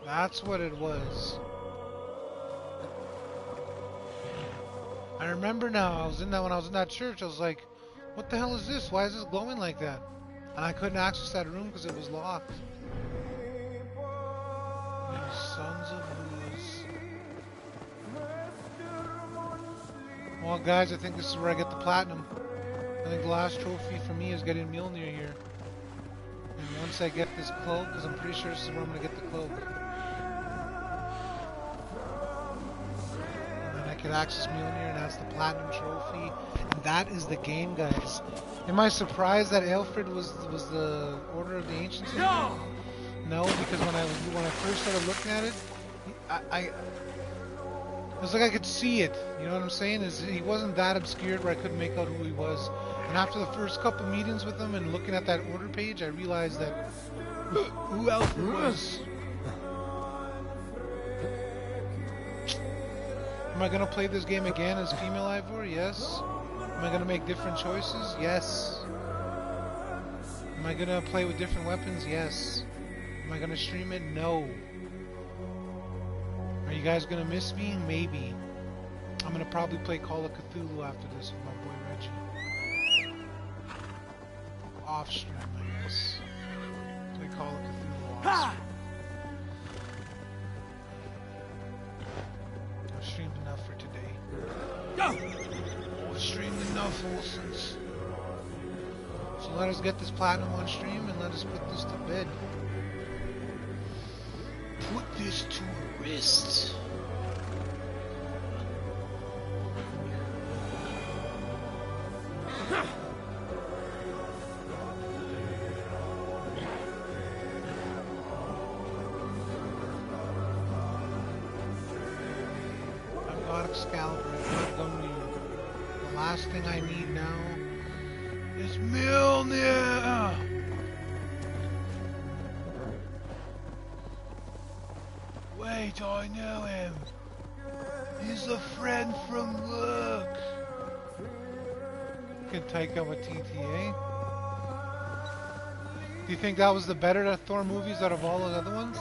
That's what it was. I remember now. When I was in that church, I was like, "What the hell is this? Why is this glowing like that?" And I couldn't access that room because it was locked. You sons of booze. Well, guys, I think this is where I get the platinum. I think the last trophy for me is getting Mjolnir here. And once I get this cloak, because I'm pretty sure this is where I'm going to get the cloak. Could access Mjolnir, and that's the platinum trophy, and that is the game, guys. Am I surprised that Aelfred was the Order of the Ancients? No, because when I first started looking at it, it was like I could see it. You know what I'm saying? He wasn't that obscured where I couldn't make out who he was. And after the first couple meetings with him and looking at that order page, I realized that who Alfred was. Am I gonna play this game again as female Ivor? Yes. Am I gonna make different choices? Yes. Am I gonna play with different weapons? Yes. Am I gonna stream it? No. Are you guys gonna miss me? Maybe. I'm gonna probably play Call of Cthulhu after this with my boy Reggie. Off stream, I guess. Play Call of Cthulhu off stream. I've streamed enough for today. I've streamed enough, Olsons. So let us get this platinum on stream and let us put this to bed. Put this to rest. I've got Excalibur, I've got Gungnir. The last thing I need now is Mjolnir! Wait, I know him. He's a friend from work. Can take him a TTA. Do you think that was the better Thor movies out of all those other ones?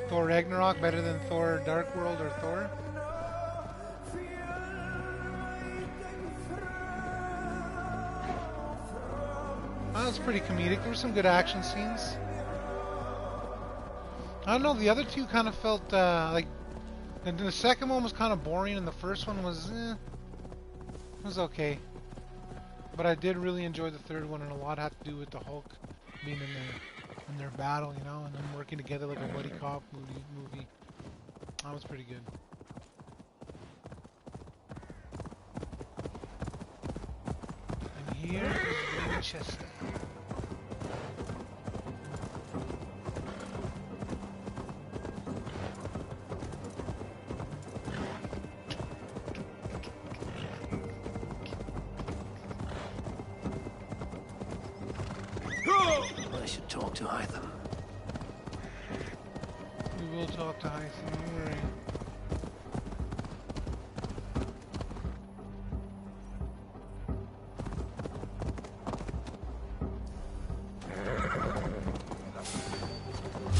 Thor Ragnarok better than Thor Dark World or Thor? That was pretty comedic. There were some good action scenes. I don't know, the other two kind of felt like the second one was kind of boring and the first one was it was okay. But I did really enjoy the third one, and a lot had to do with the Hulk being in their battle, you know, and them working together like a buddy cop movie. That was pretty good. And here is Winchester. I should talk to Hytham. We will talk to Hytham, don't worry.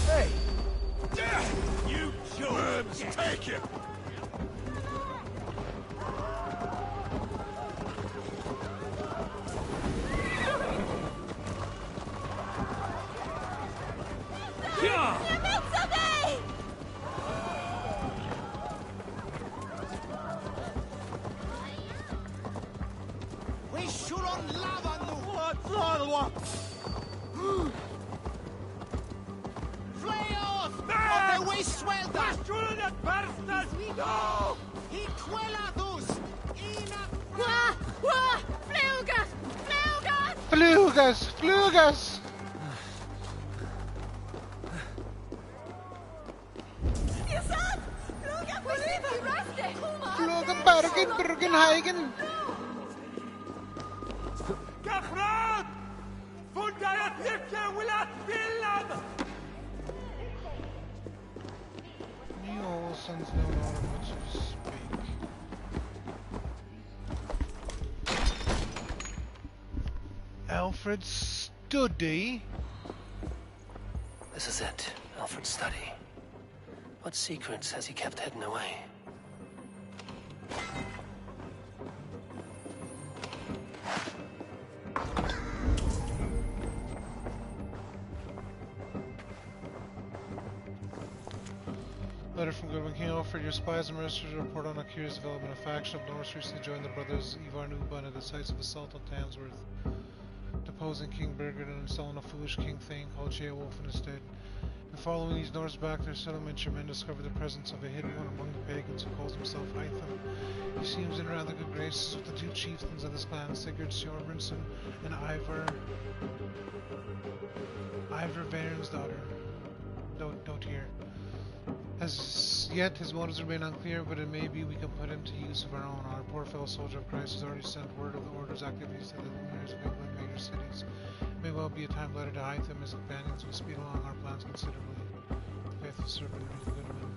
Hey! You germs, take it! Flugas! Flugas! Flugen, Bergen, Hagen! Gefraad! Fundaya Tirke Willat Villan! You all sons know not much to speak. Alfred's study? This is it, Alfred's study. What secrets has he kept hidden away? Letter from Goodwin King Alfred. Your spies and mercenaries report on a curious development. A faction of Norse recently joined the brothers Ivar and Uban at the sites of assault on Tamsworth, deposing King Birgit and installing a foolish King Thane called Beowulf in his stead. And following these Norse back to their settlement, your men discovered the presence of a hidden one among the pagans who calls himself Hytham. He seems in rather good graces with the two chieftains of this clan, Sigurd Sjorbrandsson and Ivar Baron's daughter, Dotir. As yet, his motives remain unclear, but it may be we can put him to use of our own. Our poor fellow soldier of Christ has already sent word of the Order's activities to the luminaries of England major cities. It may well be a time letter to Hytham. His companions will speed along our plans considerably. The faithful servant of Goodwin.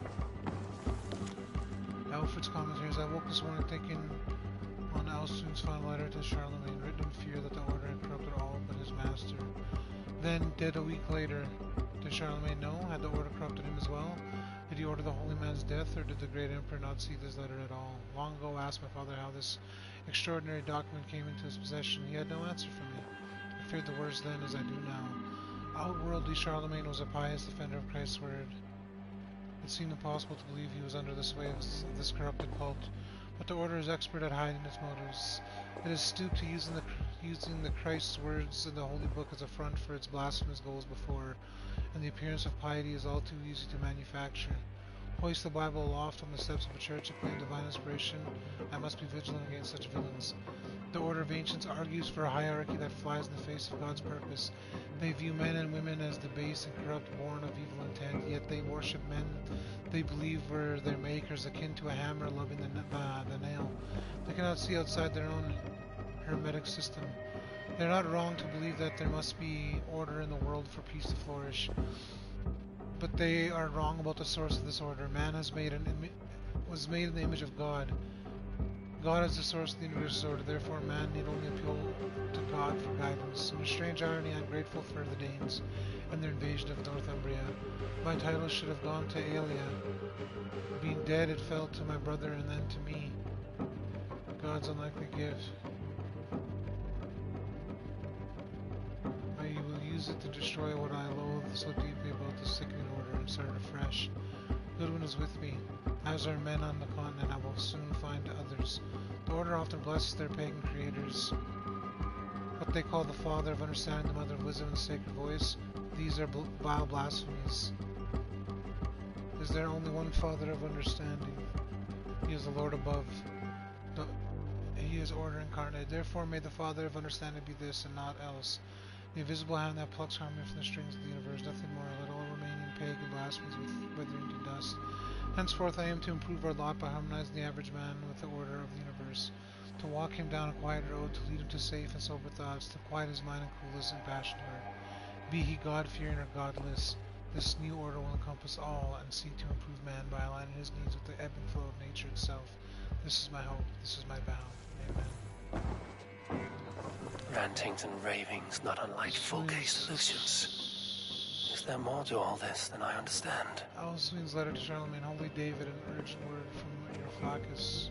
commentaries. I woke this morning thinking on Alcuin's final letter to Charlemagne, written in fear that the order had corrupted all but his master. Then, dead a week later, did Charlemagne know? Had the order corrupted him as well? Did he order the holy man's death, or did the great emperor not see this letter at all? Long ago I asked my father how this extraordinary document came into his possession. He had no answer for me. I feared the worst then as I do now. Outworldly Charlemagne was a pious defender of Christ's word. It seemed impossible to believe he was under the sway of this corrupted cult, but the order is expert at hiding its motives. It has stooped to using the Christ's words in the holy book as a front for its blasphemous goals before, and the appearance of piety is all too easy to manufacture. Hoist the Bible aloft on the steps of a church to claim divine inspiration. I must be vigilant against such villains. The Order of Ancients argues for a hierarchy that flies in the face of God's purpose. They view men and women as debased and corrupt, born of evil intent, yet they worship men they believe were their makers, akin to a hammer loving the nail. They cannot see outside their own hermetic system. They are not wrong to believe that there must be order in the world for peace to flourish. But they are wrong about the source of this order. Man was made in the image of God. God is the source of the universe's order, therefore man need only appeal to God for guidance. In a strange irony, I am grateful for the Danes and their invasion of Northumbria. My title should have gone to Aelia. Being dead, it fell to my brother and then to me. God's unlikely gift. I will use it to destroy what I loathe so deeply about the sickening order and start afresh. Goodwin is with me. As are men on the continent, I will soon find others. The order often blesses their pagan creators. What they call the father of understanding, the mother of wisdom, and the sacred voice, these are vile blasphemies. Is there only one father of understanding? He is the Lord above. He is order incarnate. Therefore may the father of understanding be this and not else. The invisible hand that plucks harmony from the strings of the universe, nothing more. Let all remaining pagan blasphemies withering to dust. Henceforth I am to improve our lot by harmonizing the average man with the order of the universe, to walk him down a quiet road, to lead him to safe and sober thoughts, to quiet his mind and cool his impassioned heart. Be he God-fearing or godless, this new order will encompass all and seek to improve man by aligning his needs with the ebb and flow of nature itself. This is my hope, this is my vow. Amen. Rantings and ravings, not unlike full-case solutions. Is there more to all this than I understand? Alcuin's letter to Charlemagne, Holy David, an urgent word from your Flaccus.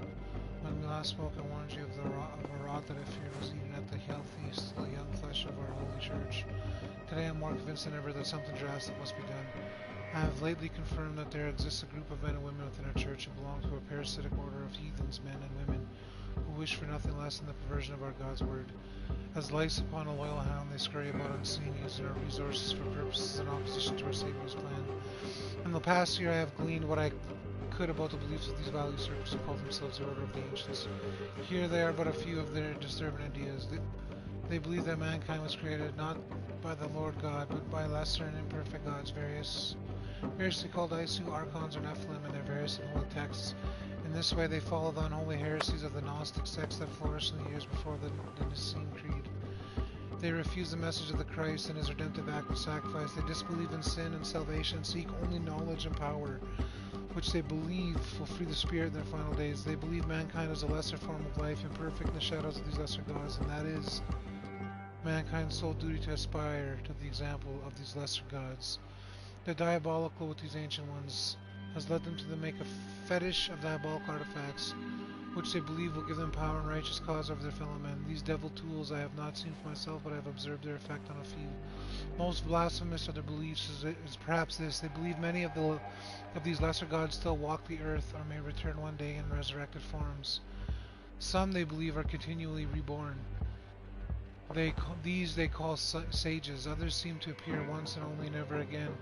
When we last spoke, I warned you of a rot that I feared was eating at the healthy, still young flesh of our holy church. Today I'm more convinced than ever that something drastic must be done. I have lately confirmed that there exists a group of men and women within our church who belong to a parasitic order of heathens, men and women, who wish for nothing less than the perversion of our God's word. As lice upon a loyal hound, they scurry about unseen, using our resources for purposes in opposition to our Savior's plan. In the past year I have gleaned what I could about the beliefs of these vile usurpers who call themselves the Order of the Ancients. Here they are but a few of their disturbing ideas. They believe that mankind was created not by the Lord God, but by lesser and imperfect gods, variously called Isu, Archons, or Nephilim in their various and holy texts. In this way they follow the unholy heresies of the Gnostic sects that flourished in the years before the Nicene Creed. They refuse the message of the Christ and his redemptive act of sacrifice. They disbelieve in sin and salvation, seek only knowledge and power, which they believe will free the spirit in their final days. They believe mankind is a lesser form of life, imperfect in the shadows of these lesser gods, and that is mankind's sole duty to aspire to the example of these lesser gods. The diabolical with these ancient ones has led them to make a fetish of diabolical artifacts, which they believe will give them power and righteous cause over their fellow men. These devil tools I have not seen for myself, but I have observed their effect on a few. Most blasphemous of their beliefs is perhaps this: they believe many of these lesser gods still walk the earth, or may return one day in resurrected forms. Some they believe are continually reborn. These they call sages. Others seem to appear once and only, never again.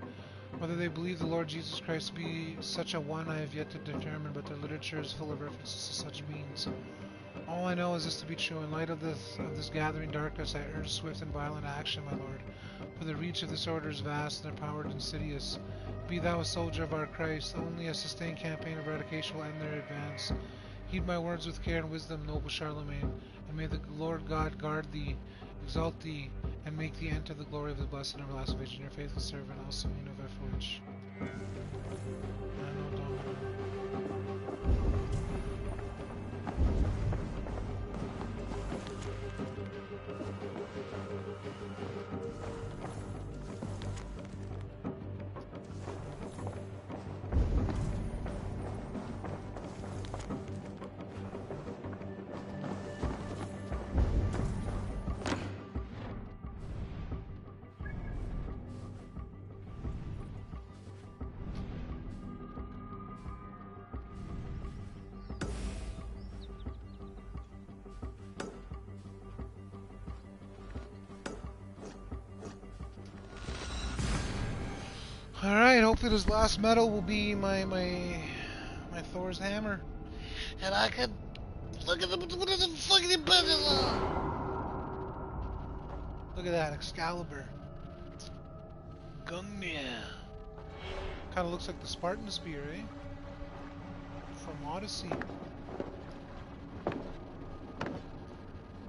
Whether they believe the Lord Jesus Christ to be such a one I have yet to determine, but their literature is full of references to such beings. All I know is this to be true. In light of this gathering darkness, I urge swift and violent action, my Lord. For the reach of this order is vast and their power insidious. Be thou a soldier of our Christ. Only a sustained campaign of eradication will end their advance. Heed my words with care and wisdom, noble Charlemagne, and may the Lord God guard thee, exalt thee, and make thee enter the glory of the blessed and everlasting vision. Your faithful servant, Alcuin of F.H. Alright, hopefully this last metal will be my Thor's hammer. And I can look at the fucking look at that, Excalibur. Gungnir. Kinda looks like the Spartan spear, eh? From Odyssey.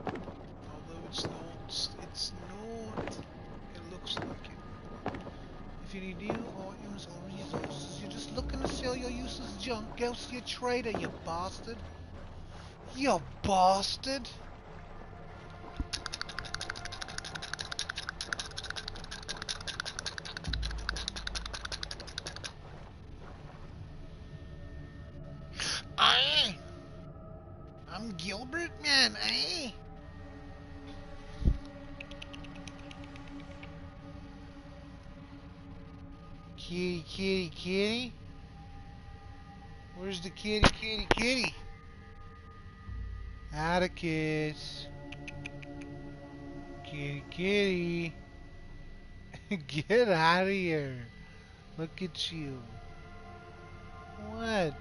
Although it's not. It looks like it. If you need new items or resources, you're just looking to sell your useless junk, else you're a traitor, you bastard. You bastard! I'm Gilbert, man, eh? Kitty? Where's the kitty? Atticus. Kitty. Get out of here. Look at you. What?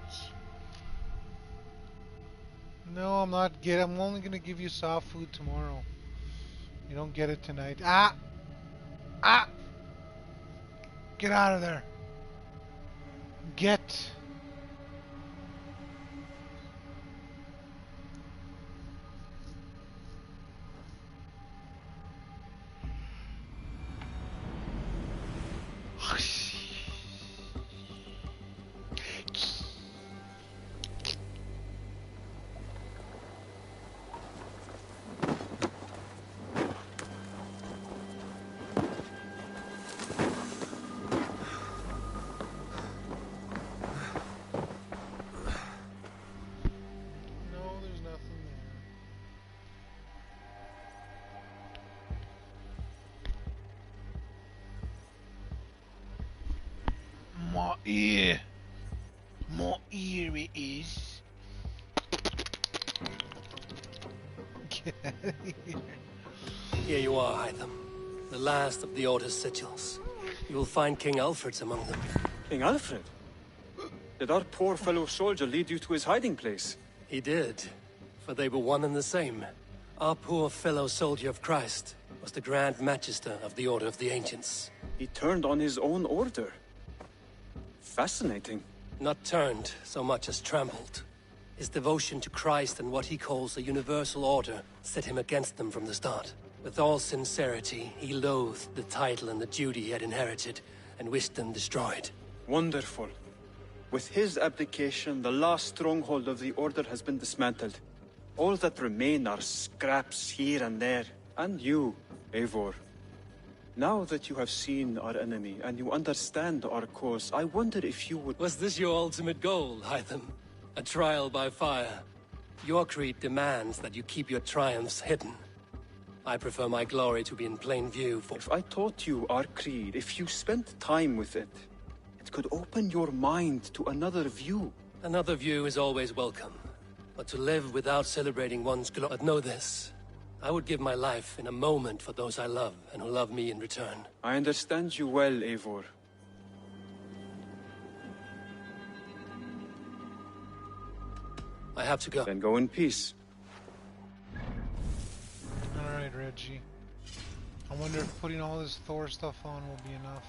No, I'm not I'm only gonna give you soft food tomorrow. You don't get it tonight. Ah! Get out of there. Get. More ear it is. Get out of here. Here you are, Hytham. The last of the Order's sigils. You will find King Alfred's among them. King Alfred? Did our poor fellow soldier lead you to his hiding place? He did, for they were one and the same. Our poor fellow soldier of Christ was the Grand Magister of the Order of the Ancients. He turned on his own order. Fascinating. Not turned so much as trampled. His devotion to Christ and what he calls a universal order set him against them from the start. With all sincerity, he loathed the title and the duty he had inherited and wished them destroyed. Wonderful. With his abdication, the last stronghold of the Order has been dismantled. All that remain are scraps here and there. And you, Eivor. Now that you have seen our enemy and you understand our cause, I wonder if you would... Was this your ultimate goal, Hytham? A trial by fire? Your creed demands that you keep your triumphs hidden. I prefer my glory to be in plain view for... If I taught you our creed, if you spent time with it, it could open your mind to another view. Another view is always welcome. But to live without celebrating one's glory... But know this. I would give my life in a moment for those I love and who love me in return. I understand you well, Eivor. I have to go. Then go in peace. Alright, Reggie. I wonder if putting all this Thor stuff on will be enough.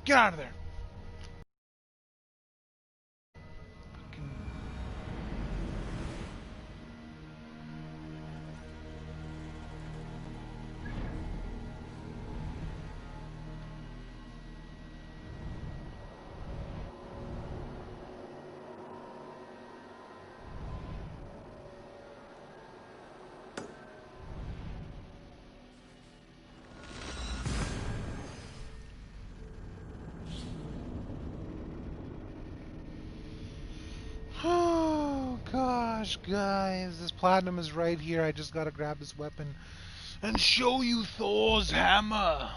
Get out of there. Oh gosh, guys, this platinum is right here. I just gotta grab this weapon and show you Thor's hammer.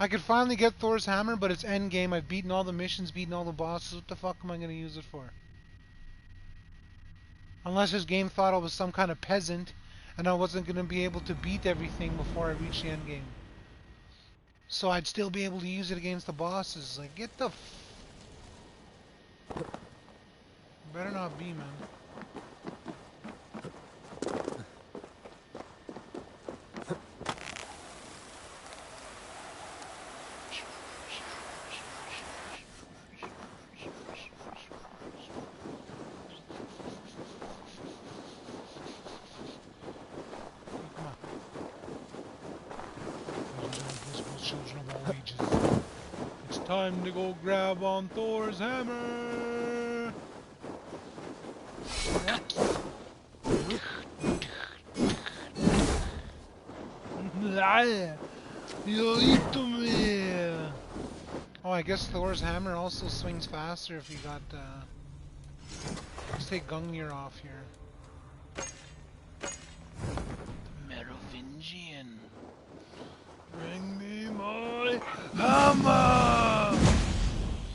I could finally get Thor's hammer, but it's endgame. I've beaten all the missions, beaten all the bosses. What the fuck am I gonna use it for? Unless his game thought I was some kind of peasant and I wasn't gonna be able to beat everything before I reach the endgame. So I'd still be able to use it against the bosses. Like, get the better not be, man. Children of all ages. It's time to go grab on Thor's hammer. Oh, I guess Thor's hammer also swings faster if you got. Let's take Gungnir off here. The Merovingian. Bring me my hammer!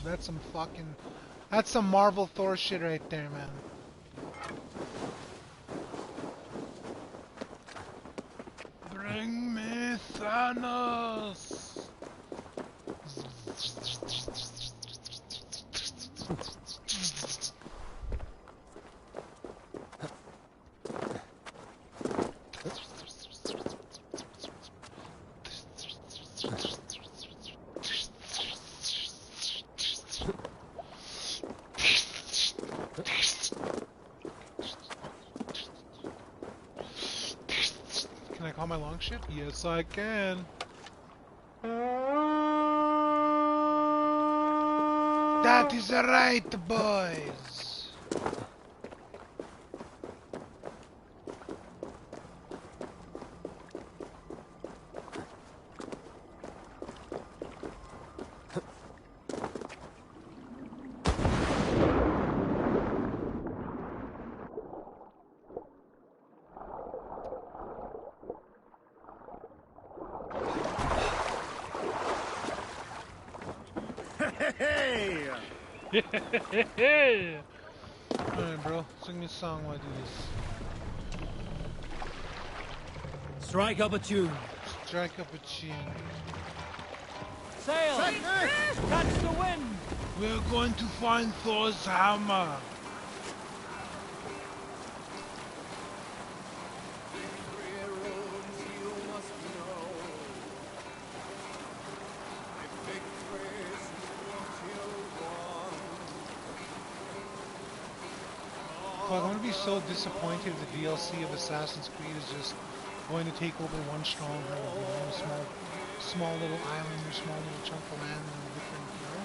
That's some fucking... That's some Marvel Thor shit right there, man. Bring me Thanos! Can I call my longship? Yes, I can. That is right, boys. Hey! Alright, bro. Sing me a song while I do this. Strike up a tune. Strike up a tune. Sail! Catch the wind! We're going to find Thor's hammer. Fuck, I'm gonna be so disappointed if the DLC of Assassin's Creed is just going to take over one stronghold, you know, small little island or small little chunk of land in a different, you know,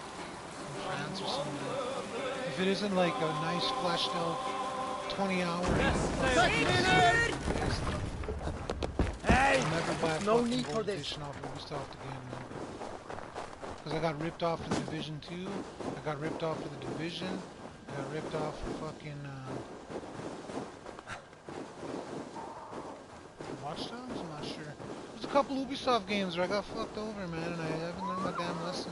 in France or something. If it isn't like a nice fleshed out 20-hour Hey! I'll never buy a No fucking need for gold this. edition off Ubisoft again, man. Because I got ripped off for the Division 2, I got ripped off for the Division, I got ripped off for fucking Watch Dogs? I'm not sure. There's a couple Ubisoft games where I got fucked over, man, and I haven't learned my damn lesson.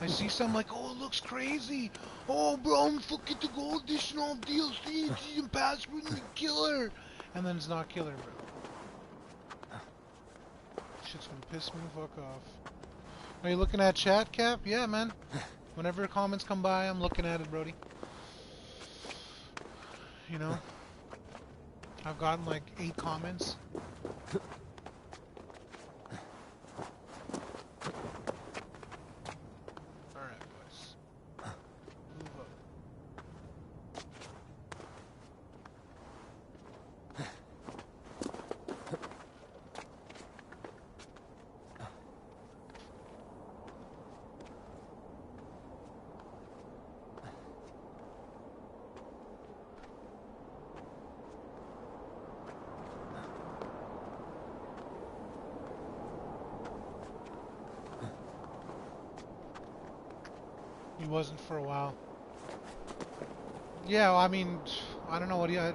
I see some like, oh, it looks crazy. Oh, bro, I'm fucking the gold edition on DLC, season pass with the killer. And then it's not killer, bro. Shit's gonna piss me the fuck off. Are you looking at chat, Cap? Yeah, man. Whenever comments come by, I'm looking at it, Brody. You know? I've gotten like 8 comments. wasn't for a while. Yeah, well, I mean, I don't know what I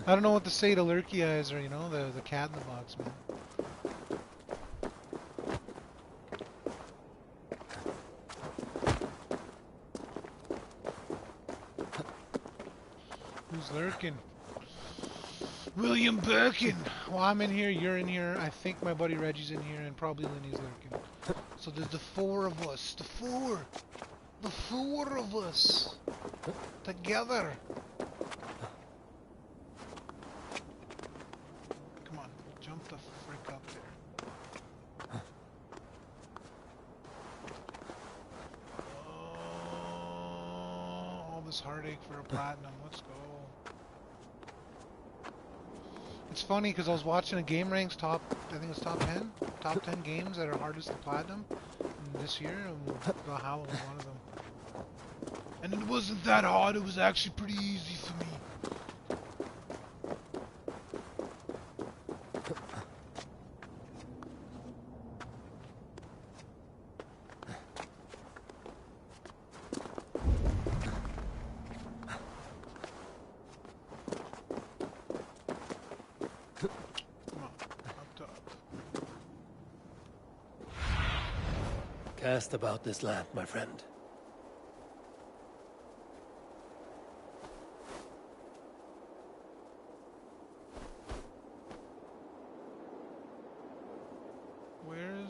don't know what to say to Lurky Eyes or, you know, the cat in the box, man. Who's lurking? William Birkin! Well, I'm in here, you're in here, I think my buddy Reggie's in here, and probably Linny's lurking. So there's the four of us. The four! The four of us! Together! Come on, jump the frick up there. Oh, all this heartache for a platinum. Let's go. It's funny because I was watching a Game Ranks top, I think it's top 10? Top 10 games that are hardest to platinum this year, and Valhalla was one of them. And it wasn't that hard, it was actually pretty easy for me. Cast about this land, my friend. Where's...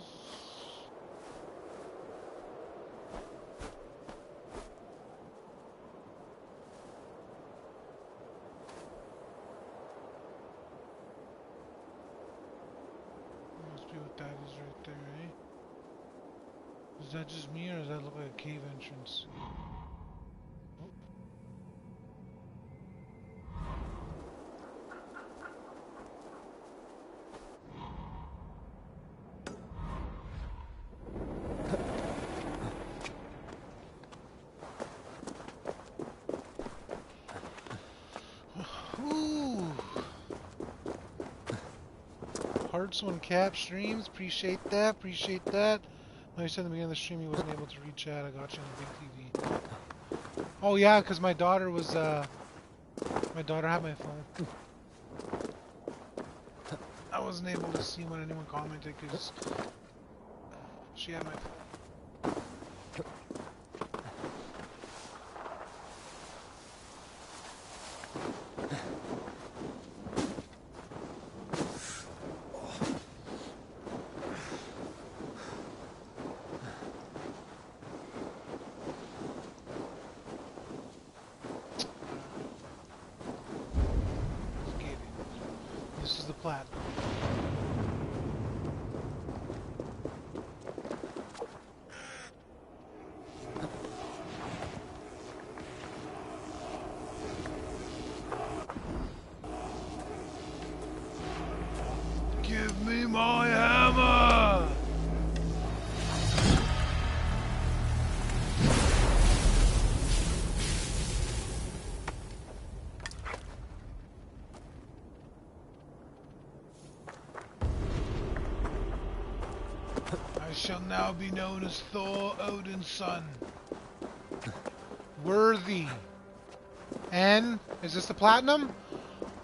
Must be what that is right there, eh? Is that just me, or does that look like a cave entrance? Oh. Ooh. Hearts when Cap streams, appreciate that, appreciate that. No, you said in the beginning of the stream he wasn't able to read chat. I got you on the big TV. Oh yeah, because my daughter was, my daughter had my phone. I wasn't able to see when anyone commented because she had my phone. This is the platinum. Give me my hammer! I shall now be known as Thor, Odin's son. Worthy. And, is this the platinum?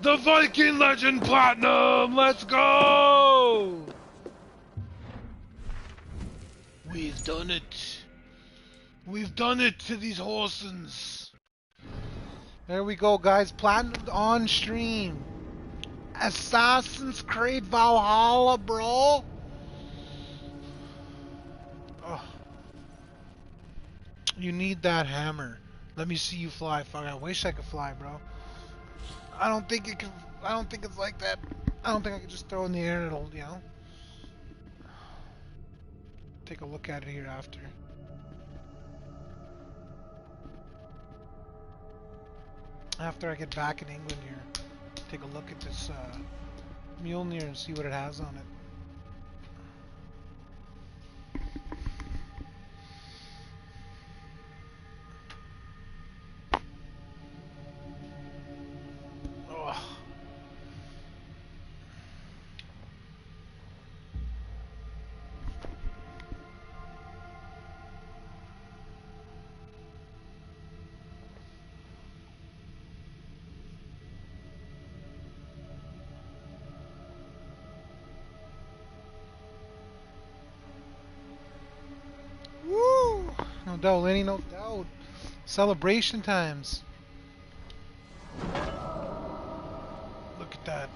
The Viking Legend Platinum! Let's go! We've done it. We've done it to these horsens. There we go, guys. Platinum on stream. Assassin's Creed Valhalla, bro. Oh. You need that hammer. Let me see you fly. Fuck, I wish I could fly, bro. I don't think it can. I don't think it's like that. I don't think I can just throw it in the air and it'll, you know. Take a look at it here after. After I get back in England here, take a look at this Mjolnir and see what it has on it. Oh. doubt, Lenny, no doubt. Celebration times. Look at that.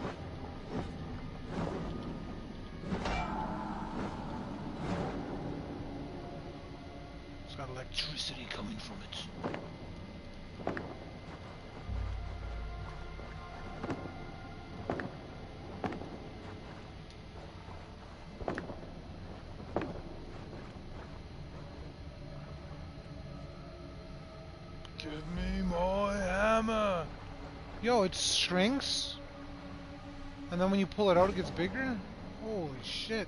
It's got electricity coming from it. Give me my hammer. Yo, it shrinks. And then when you pull it out, it gets bigger? Holy shit.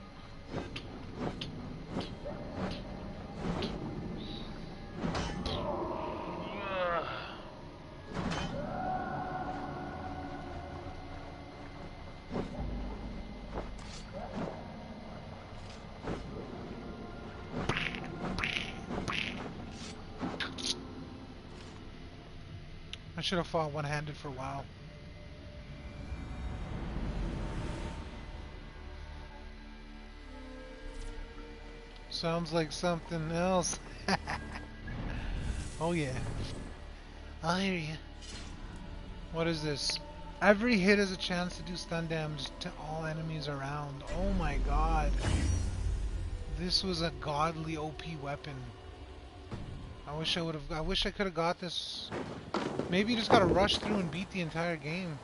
I should have fought one-handed for a while. Sounds like something else. Oh yeah. I hear you. What is this? Every hit has a chance to do stun damage to all enemies around. Oh my god. This was a godly OP weapon. I wish I could have got this. Maybe you just gotta rush through and beat the entire game.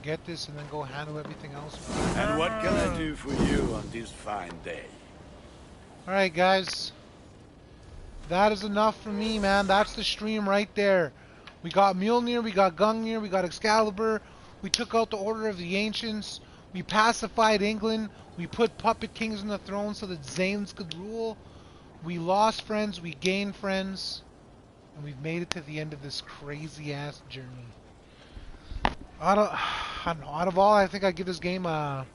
Get this and then go handle everything else. And what can I do for you on this fine day? Alright guys. That is enough for me, man. That's the stream right there. We got Mjolnir, we got Gungnir, we got Excalibur. We took out the Order of the Ancients. We pacified England. We put puppet kings on the throne so that Zanes could rule. We lost friends, we gained friends. And we've made it to the end of this crazy ass journey. I don't know, out of all, I think I'd give this game a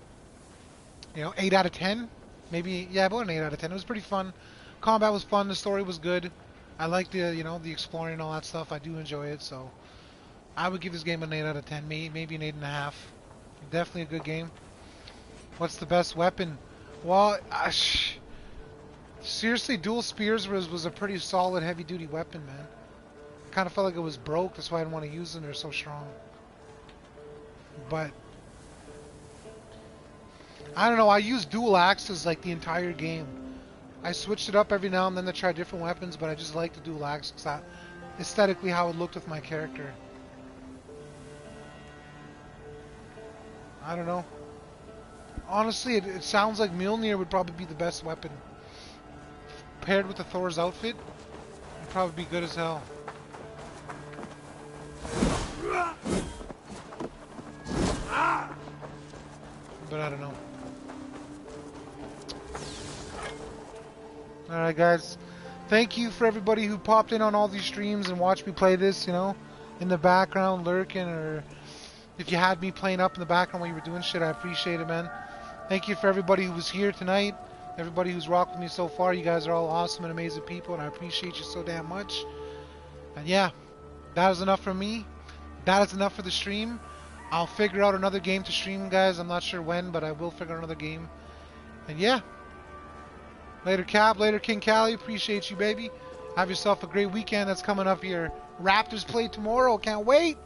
8 out of 10. Maybe, yeah, about an 8 out of 10. It was pretty fun. Combat was fun, the story was good. I like the, the exploring and all that stuff. I do enjoy it, so I would give this game an 8 out of 10, maybe an 8.5. Definitely a good game. What's the best weapon? Well, seriously, dual spears was a pretty solid heavy-duty weapon, man. I kind of felt like it was broke, that's why I didn't want to use them. They're so strong. But I don't know, I use dual axes like the entire game. I switched it up every now and then to try different weapons, but I just like the dual axe because aesthetically how it looked with my character. I don't know. Honestly, it sounds like Mjolnir would probably be the best weapon. Paired with the Thor's outfit, it'd probably be good as hell. But I don't know. Alright guys, thank you for everybody who popped in on all these streams and watched me play this, in the background lurking, or if you had me playing up in the background while you were doing shit, I appreciate it, man. Thank you for everybody who was here tonight, everybody who's rocked with me so far. You guys are all awesome and amazing people, and I appreciate you so damn much. And yeah, that is enough for me. That is enough for the stream. I'll figure out another game to stream, guys. I'm not sure when, but I will figure out another game. And yeah. Later, Cap. Later, King Cali. Appreciate you, baby. Have yourself a great weekend that's coming up here. Raptors play tomorrow. Can't wait.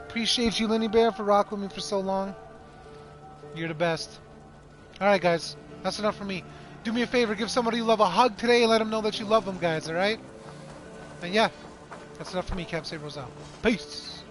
Appreciate you, Lenny Bear, for rocking with me for so long. You're the best. Alright, guys. That's enough for me. Do me a favor. Give somebody you love a hug today and let them know that you love them, guys. Alright? And yeah. That's enough for me. Cap Sabros out. Peace.